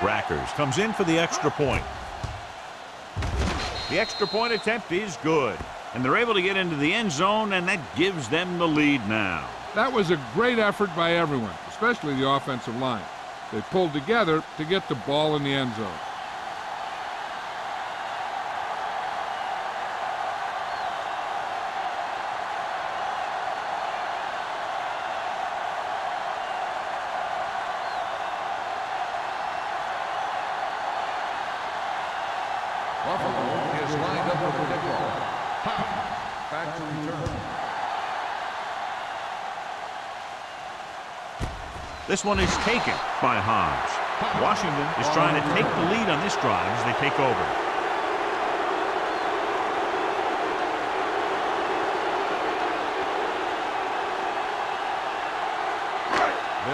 Rackers comes in for the extra point. The extra point attempt is good, and they're able to get into the end zone, and that gives them the lead now. That was a great effort by everyone, especially the offensive line. They pulled together to get the ball in the end zone. Buffalo is lined up for the kickoff. Back to return. This one is taken by Hodge. Washington is trying to take the lead on this drive as they take over.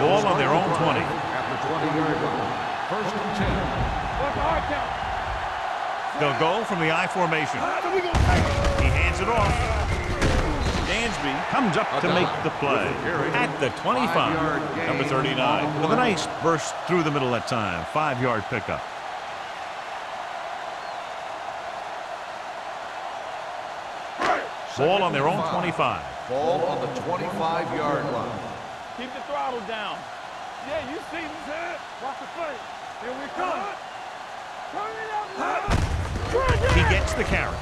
Ball on their own 20. At the 20-yard line. First and 10. What's the hard count? They'll go from the I formation. He hands it off. Dansby comes up to make the play at the 25. Number 39 with a nice burst through the middle that time. 5-yard pickup. Ball on their own 25. Ball on the 25-yard line. Keep the throttle down. Yeah, you see this. Watch the play. Here we come. Turn it up. He gets the carry.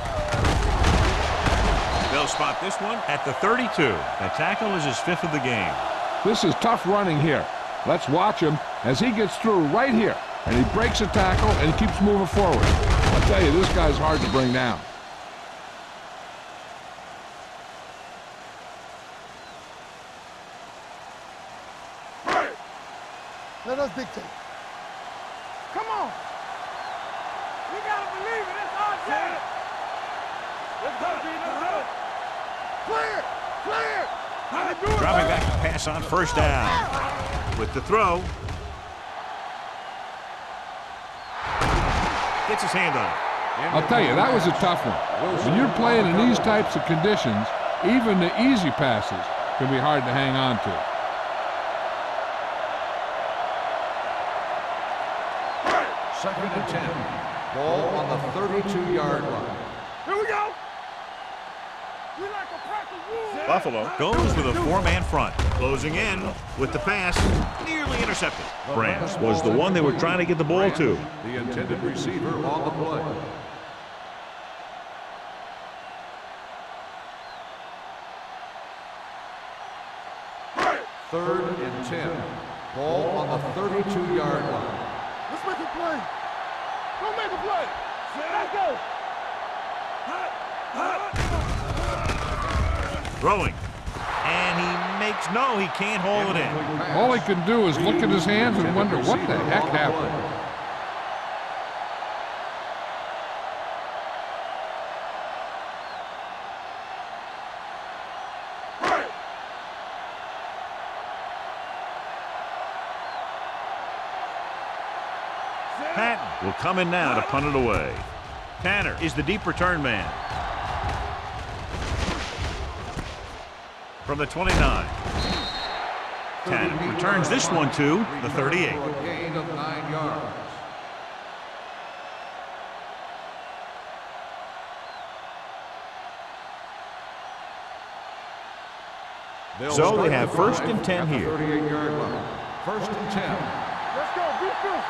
They'll spot this one at the 32. The tackle is his 5th of the game. This is tough running here. Let's watch him as he gets through right here. And he breaks a tackle and he keeps moving forward. I'll tell you, this guy's hard to bring down. Let us dictate. Come on. We gotta believe it. It's our chance. Let's go, D. Let's go. Clear. Dropping back to pass on first down. With the throw. Gets his hand on it. I'll tell you, that was a tough one. When you're playing in these types of conditions, even the easy passes can be hard to hang on to. Second and 10. Ball on the 32-yard line. Here we go. We like a practice rule. Buffalo goes with a 4-man front. Closing in with the pass. Nearly intercepted. Branch was the one they were trying to get the ball to. The intended receiver on the play. Third and 10. Ball on the 32-yard line. Let's make a play. Go make a play. Let's go. Throwing. And he makes no, he can't hold it in. All he can do is look at his hands and wonder what the heck happened. Patton will come in now to punt it away. Tanner is the deep return man. From the 29. Tanner returns this one to the 38. For a gain of 9 yards. So they have first and 10 here. 38-yard line. First and 10. Let's go. Be fierce.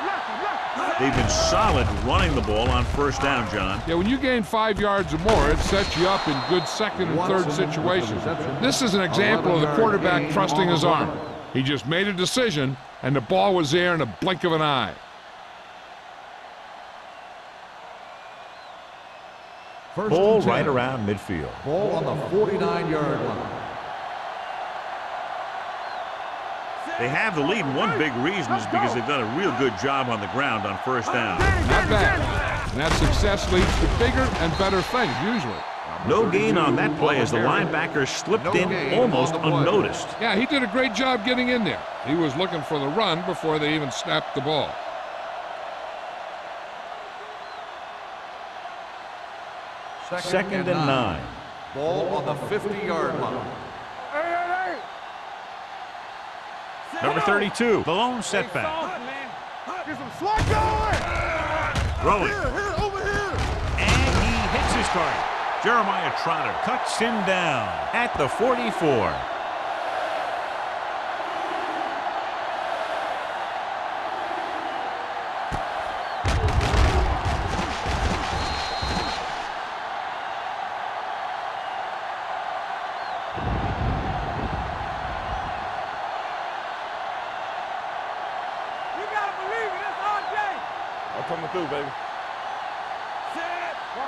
Left. They've been solid running the ball on first down, John. Yeah, when you gain 5 yards or more, it sets you up in good second and third situations. This is an example of the quarterback trusting his arm. He just made a decision, and the ball was there in a blink of an eye. Ball right around midfield. Ball on the 49-yard line. They have the lead, and one big reason is because they've done a real good job on the ground on first down. Not bad. And that success leads to bigger and better things, usually. No gain on that play as the linebacker slipped in almost unnoticed. Yeah, he did a great job getting in there. He was looking for the run before they even snapped the ball. Second and 9. Ball on the 50-yard line. Hey. Number 32, the lone setback. Get some slack going. Throwing. Here, over here. And he hits his target. Jeremiah Trotter cuts him down at the 44. You gotta believe it. It's RJ. I'm coming through, baby.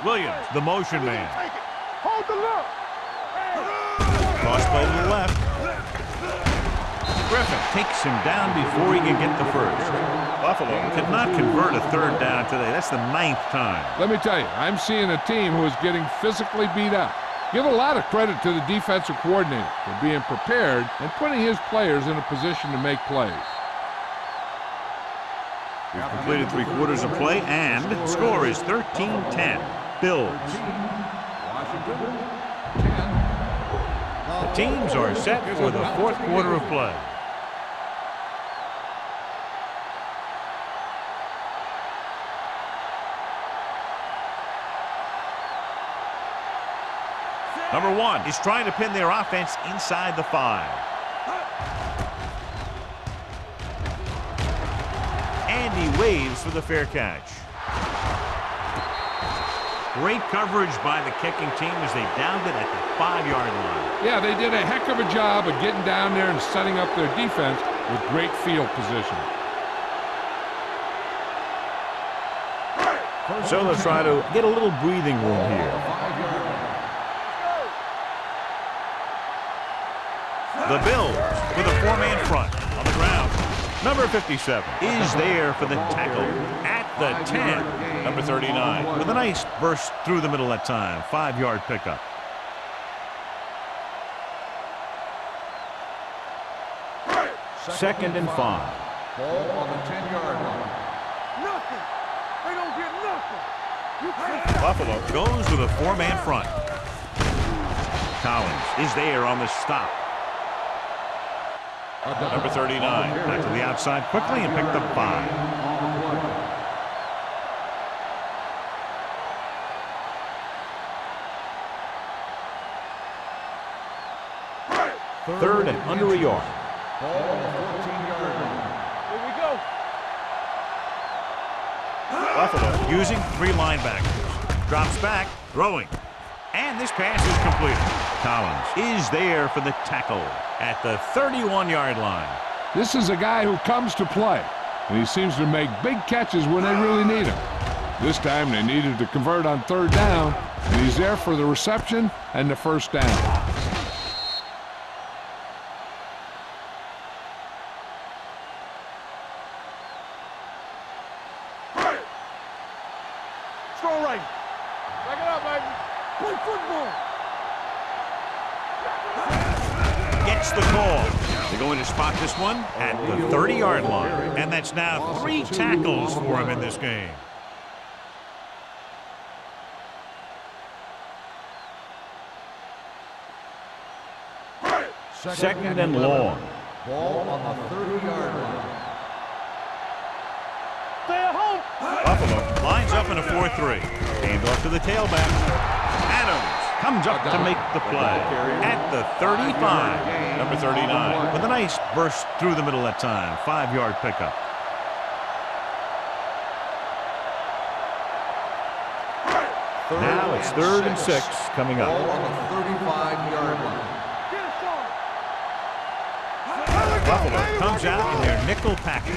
Williams, the motion man. Take it. Hold the look. Cross play to the left. Griffin takes him down before he can get the first. Buffalo cannot convert a third down today. That's the 9th time. Let me tell you, I'm seeing a team who is getting physically beat up. Give a lot of credit to the defensive coordinator for being prepared and putting his players in a position to make plays. We've completed 3/4 of play, and the score is 13-10. Bills. The teams are set for the 4th quarter of play. Number 1 is trying to pin their offense inside the 5. And he waves for the fair catch. Great coverage by the kicking team as they downed it at the 5-yard line. Yeah, they did a heck of a job of getting down there and setting up their defense with great field position. So they'll try to get a little breathing room here. The Bills with a 4-man front on the ground. Number 57 is there for the tackle at the 10. Number 39 with a nice burst through the middle that time. 5-yard pickup. Second and 5. Ball on the 10-yard line. Nothing. They don't get nothing. Buffalo goes with a 4-man front. Collins is there on the stop. Number 39 back to the outside quickly and picked up 5. Third and under a yard. Ball on the 14-yard line. Here we go. Buffalo using 3 linebackers. Drops back, throwing. And this pass is completed. Collins is there for the tackle at the 31-yard line. This is a guy who comes to play, and he seems to make big catches when they really need him. This time they needed to convert on 3rd down, and he's there for the reception and the first down. Strong right. Back it up, baby. Play football. Gets the call. They're going to spot this one at the 30-yard line. And that's now 3 tackles for him in this game. Second and long. Ball on the 30-yard line. Stay at home. Buffalo lines up in a 4-3. Hand off to the tailback. Adams comes up to make the play at the 35. Number 39 with a nice burst through the middle that time. 5-yard pickup. Now it's 3rd and 6 coming up. Ball on the 35-yard line. Buffalo comes out in their nickel package.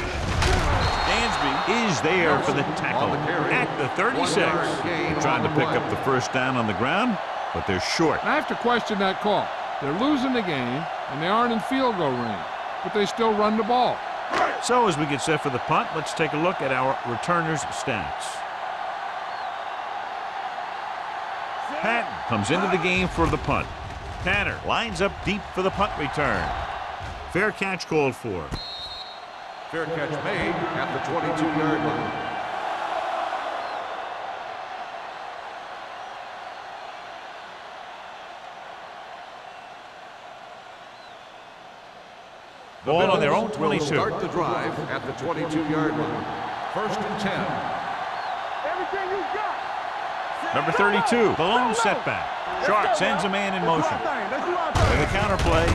Dansby is there for the tackle at the 36. They're trying to pick up the first down on the ground, but they're short. I have to question that call. They're losing the game, and they aren't in field goal range, but they still run the ball. So as we get set for the punt, let's take a look at our returners' stats. Patton comes into the game for the punt. Tanner lines up deep for the punt return. Fair catch called for. Fair catch made at the 22-yard line. Ball on their own 22. Start the drive at the 22-yard line. 1st and 10. Everything you got. Number 32, the lone setback. Sharp sends a man in motion. And the counter play.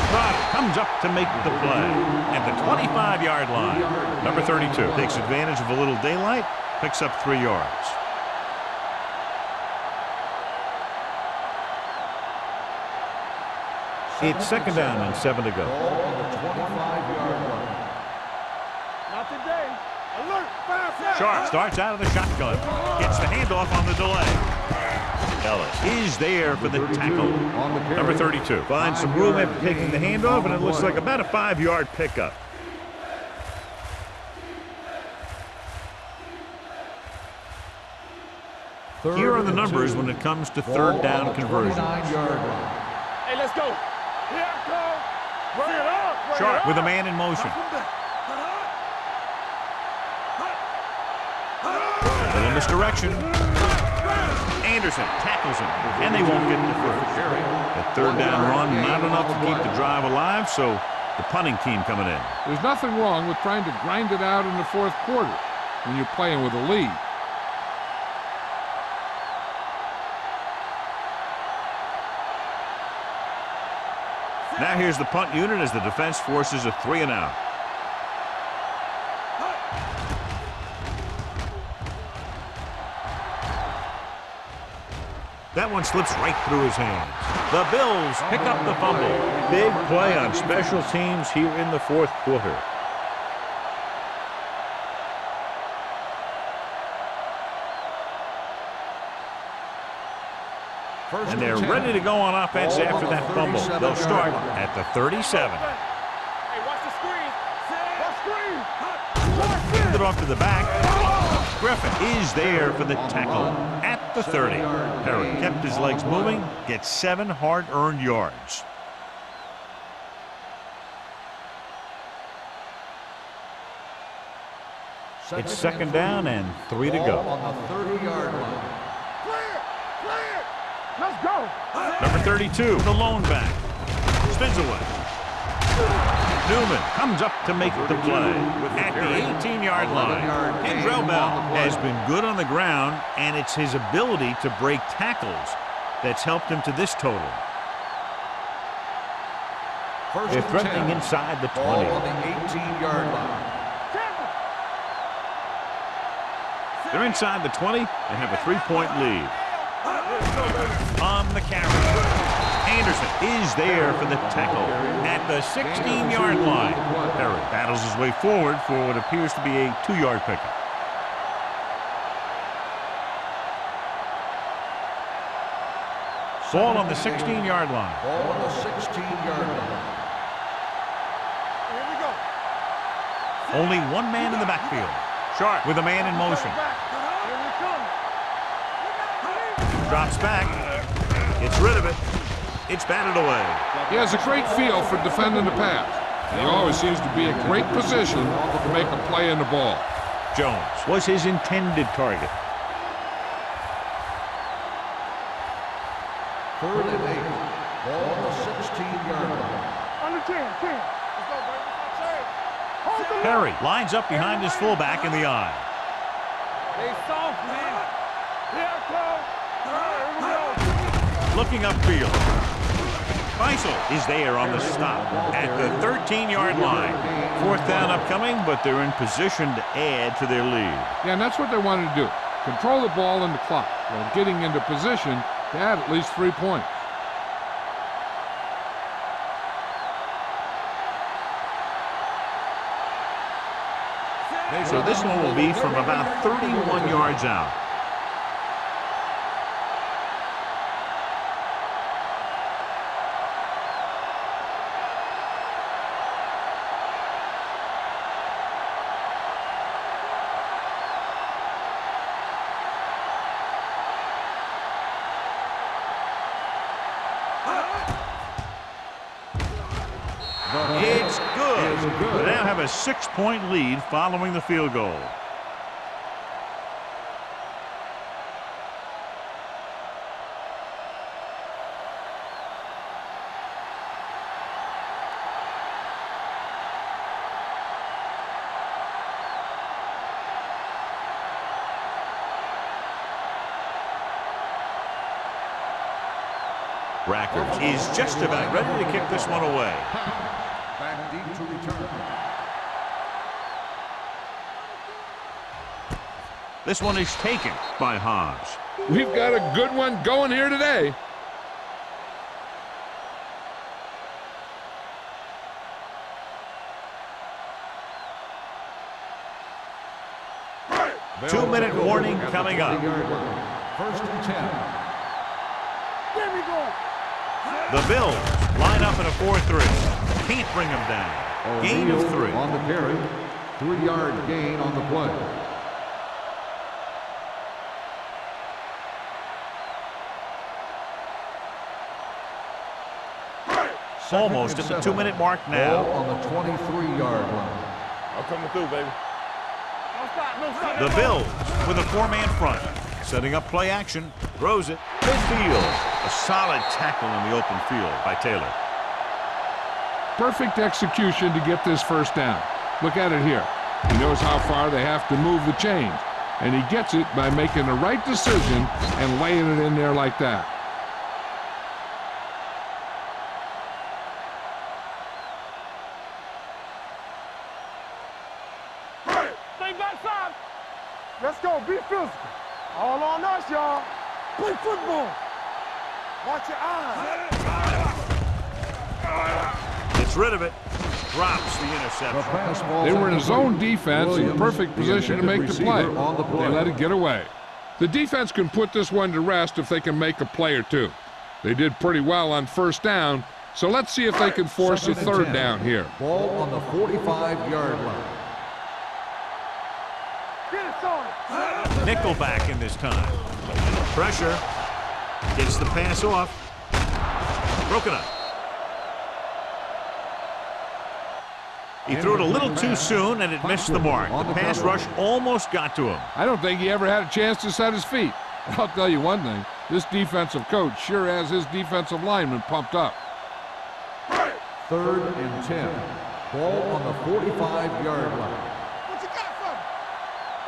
Trotter comes up to make the play at the 25-yard line. Number 32 takes advantage of a little daylight, picks up 3 yards. It's 2nd down and 7 to go. Ball on the 25-yard line. Not today. Alert. Sharp starts out of the shotgun. Gets the handoff on the delay. Ellis is there for the tackle. Number 32 finds some room after taking the handoff, and it looks like about a 5-yard pickup. Here are the numbers when it comes to 3rd down conversions. Hey, let's go. Here I come. Bring it up. Sharp with a man in motion. Little misdirection. Anderson tackles him, and they won't get the first. That 3rd down run, not enough to keep the drive alive, so the punting team coming in. There's nothing wrong with trying to grind it out in the 4th quarter when you're playing with a lead. Now here's the punt unit as the defense forces a 3 and out. That one slips right through his hands. The Bills pick up the fumble. Big play on special teams here in the 4th quarter. And they're ready to go on offense after that fumble. They'll start at the 37. Hey, watch the screen. Hand it off to the back. Griffin is there for the tackle at the 30. Perry kept his legs moving, gets 7 hard-earned yards. It's 2nd down and 3 to go. On the 30-yard line. Let's go. Number 32, the lone back. Spins away. Newman comes up to make the play at the 18-yard line. Kendrell Bell has been good on the ground, and it's his ability to break tackles that's helped him to this total. They're threatening inside the 20. Ball on the 18-yard line. They're inside the 20 and have a 3-point lead. On the carry. Anderson is there for the tackle at the 16-yard line. Perry battles his way forward for what appears to be a 2-yard pickup. Ball on the 16-yard line. Ball on the 16-yard line. Here we go. Only one man in the backfield. Sharp with a man in motion. Here we come. Drops back. Gets rid of it. It's batted away. He has a great feel for defending the pass. And he always seems to be in great position to make a play in the ball. Jones was his intended target. 3rd and 8. Ball on the 16-yard line. Under 10. Let's go, baby. Hold the Perry lines up behind his fullback in the eye. They soft, man. Here I come. looking upfield. Faisal is there on the stop at the 13-yard line. 4th down upcoming, but they're in position to add to their lead. Yeah, and that's what they wanted to do. Control the ball and the clock while getting into position to add at least 3 points. So this one will be from about 31 yards out. It's good. They now have a 6-point lead following the field goal. Rackers is just about ready to kick this one away. Back deep to return. This one is taken by Hobbs. We've got a good one going here today. Two-minute warning coming up. 1st and 10. There we go. The Bills line up in a 4-3. Can't bring them down. Gain of 3. On the carry. 3-yard gain on the play. Almost at the 2-minute mark now. Ball on the 23-yard line. I'm coming through, baby. No stop, no stop. The Bills with a 4-man front. Setting up play action. Throws it. Midfield. A solid tackle in the open field by Taylor. Perfect execution to get this 1st down. Look at it here. He knows how far they have to move the chains, and he gets it by making the right decision and laying it in there like that. Stay backside. Let's go. Be physical. All on us, y'all. Play football. Watch your eyes. Gets rid of it. Drops the interception. They were in a zone defense in perfect position to make the play. They let it get away. The defense can put this one to rest if they can make a play or two. They did pretty well on 1st down, so let's see if they can force a 3rd down here. Ball on the 45-yard line. Get it started. Nickelback in this time. Pressure. Gets the pass off. Broken up. He threw it a little too soon, and it missed the mark. The pass rush almost got to him. I don't think he ever had a chance to set his feet. I'll tell you one thing, this defensive coach sure has his defensive lineman pumped up. 3rd and 10. Ball on the 45-yard line. What you got for me?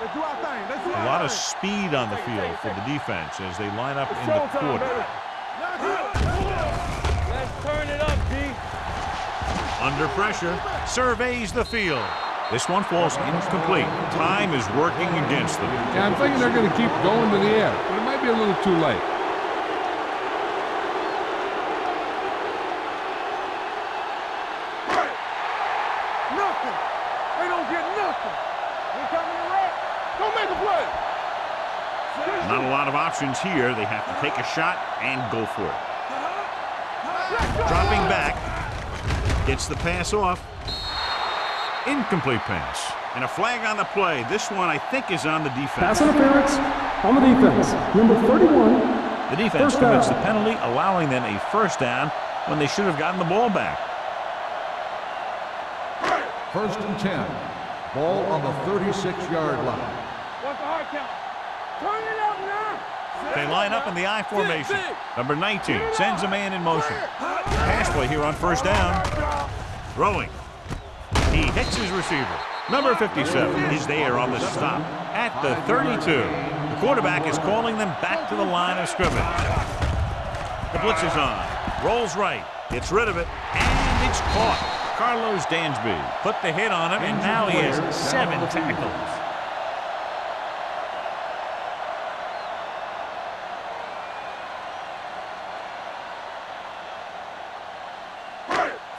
Let's do our thing. Let's do A our lot of thing. speed on the field for the defense as they line up in the Showtime, quarter. baby. Let's turn it up, D. Under pressure, surveys the field. This one falls incomplete. Time is working against them. Yeah, I'm thinking they're going to keep going to the air, but it might be a little too late. Nothing. They don't get nothing. They coming to red. Don't make a play. Not a lot of options here. They have to take a shot and go for it. Dropping back. Gets the pass off. Incomplete pass. And a flag on the play. This one, I think, is on the defense. Pass interference on the defense. Number 31. The defense First commits down. the penalty, allowing them a 1st down when they should have gotten the ball back. 1st and 10. Ball on the 36-yard line. What's the hard count? Turn it up now. They line up in the I formation. Number 19 sends a man in motion. Pass play here on 1st down. Throwing. He hits his receiver. Number 57 is there on the stop at the 32. The quarterback is calling them back to the line of scrimmage. The blitz is on. Rolls right. Gets rid of it. And it's caught. Carlos Dansby put the hit on him, and now he has 7 tackles.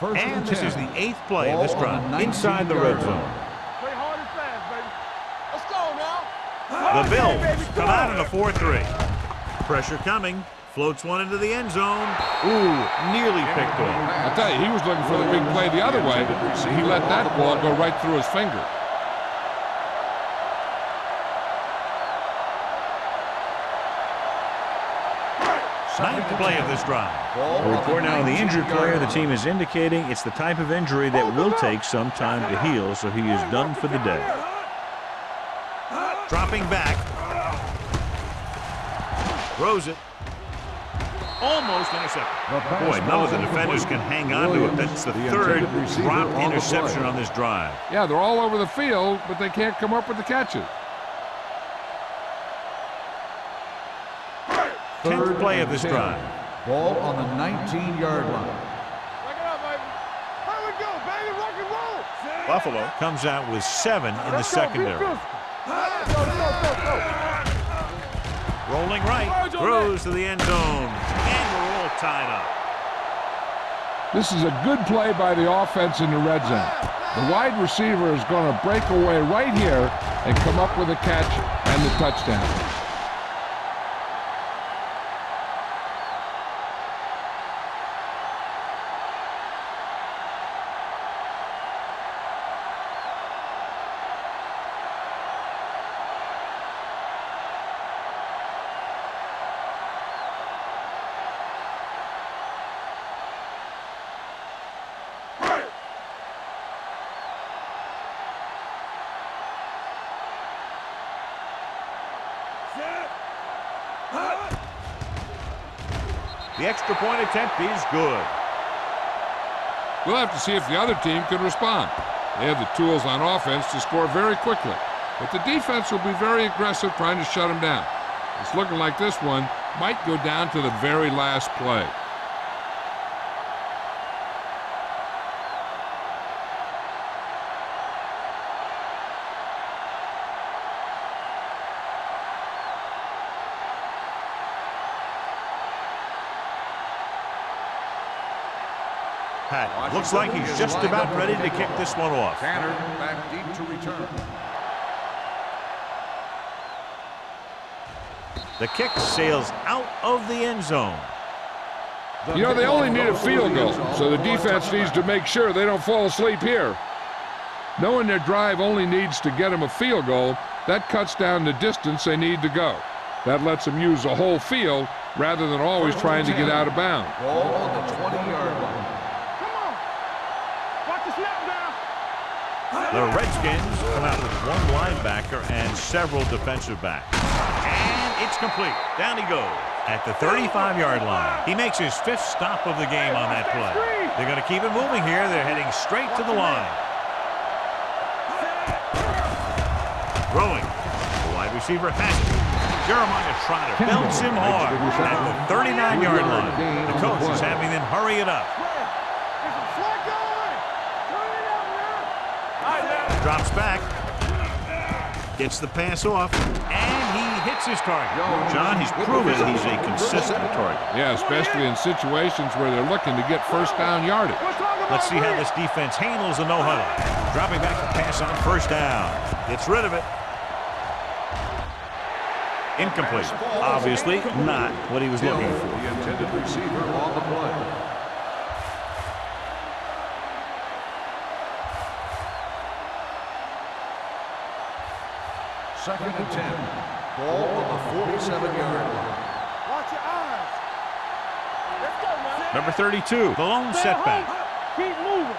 And this is the 8th play of this drive inside the red zone. Play hard and fast, baby. Let's go now. The Bills come out in a 4-3. Pressure coming. Floats one into the end zone. Ooh, nearly picked off. I'll tell you, he was looking for the big play the other way. He let that ball go right through his finger. Ninth play of this drive. A report now on the injured player. The team is indicating it's the type of injury that will take some time to heal, so he is done for the day. Dropping back. Throws it. Almost intercepted. Boy, none of the defenders can hang on to it. That's the 3rd drop interception on this drive. Yeah, they're all over the field, but they can't come up with the catches. 10th play of this drive. Ball on the 19-yard line. Back it up, baby. Here we go, baby. Rock and roll. Buffalo comes out with 7 in the secondary. Rolling right, throws to the end zone, and we're all tied up. This is a good play by the offense in the red zone. The wide receiver is going to break away right here and come up with a catch and the touchdown. The extra point attempt is good. We'll have to see if the other team can respond. They have the tools on offense to score very quickly, but the defense will be very aggressive trying to shut them down. It's looking like this one might go down to the very last play. Looks like he's just about ready to kick this one off. Tanner back deep to return. The kick sails out of the end zone. You know, they only need a field goal, so the defense needs to make sure they don't fall asleep here. Knowing their drive only needs to get them a field goal, that cuts down the distance they need to go. That lets them use the whole field rather than always trying to get out of bounds. Ball on the 20-yard line. The Redskins come out with 1 linebacker and several defensive backs. And it's complete. Down he goes at the 35-yard line. He makes his 5th stop of the game on that play. They're going to keep it moving here. They're heading straight to the line. Throwing. The wide receiver has it. Jeremiah Trotter belts him hard at the 39-yard line. The coach is having them hurry it up. Drops back, gets the pass off, and he hits his target. John, he's proven he's a consistent target. Yeah, especially in situations where they're looking to get first down yardage. Let's see how this defense handles the no-huddle. Dropping back to pass on first down. Gets rid of it. Incomplete. Obviously not what he was looking for. The intended receiver on the play. Second and 10. Ball on the 47-yard line. Watch your eyes. Let's go, man. Number 32, the lone setback. Keep moving.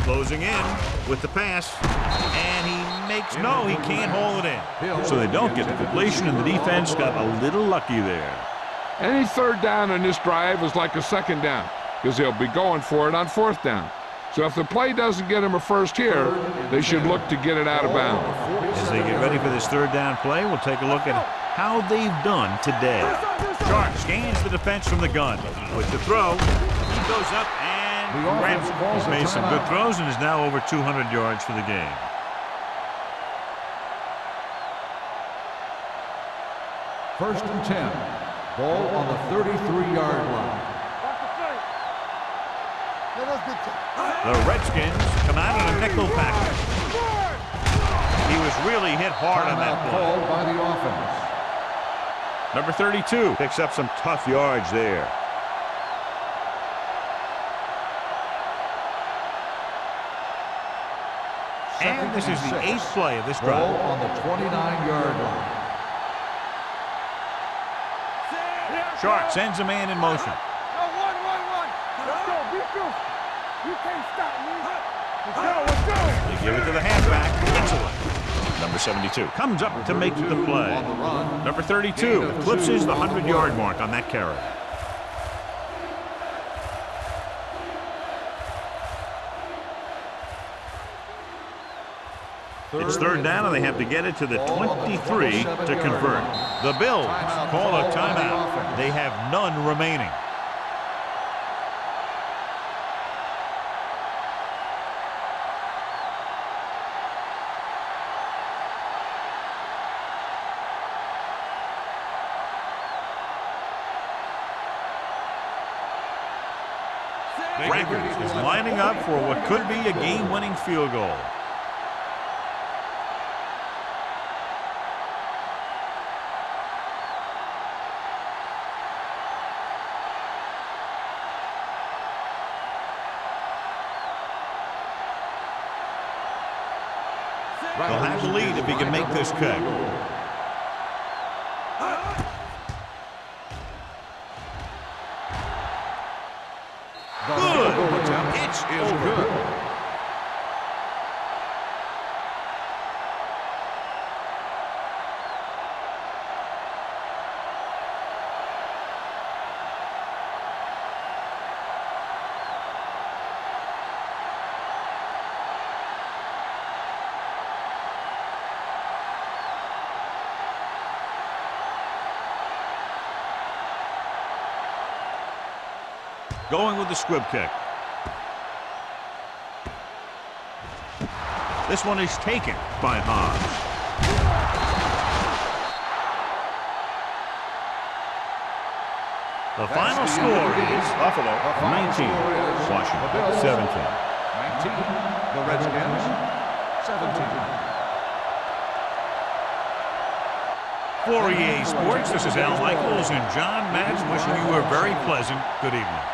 Closing in with the pass, and he makes he can't hold it in. So they don't get the completion, and the defense got a little lucky there. Any third down on this drive is like a second down because they'll be going for it on 4th down. So if the play doesn't get them a first here, they should look to get it out of bounds. As they get ready for this 3rd down play, we'll take a look at how they've done today. Sharp scans the defense from the gun. With the throw, he goes up and grabs it. He's made some good throws and is now over 200 yards for the game. First and 10. Ball on the 33-yard line. The Redskins come out in a nickel package. He was really hit hard on that play. Called by the offense. Number 32 picks up some tough yards there. And this is the 8th play of this drive. Ball on the 29-yard line. Sharp sends a man in motion. Let's go, be true. You can't stop me. Let's go. They give it to the halfback. Excellent. Number 72 comes up to make the play. Number 32 eclipses the 100-yard mark on that carry. It's third down, and they have to get it to the 23 to convert. The Bills call a timeout. They have none remaining. Rackers is lining up for what could be a game-winning field goal. They'll have the lead if he can make this kick. Good. It is good. Going with the squib kick. This one is taken by Hobbs. The final score is Buffalo 19, Washington 17. 19, the Redskins 17. For EA Sports, this is Al Michaels and John Madden wishing you a very pleasant good evening.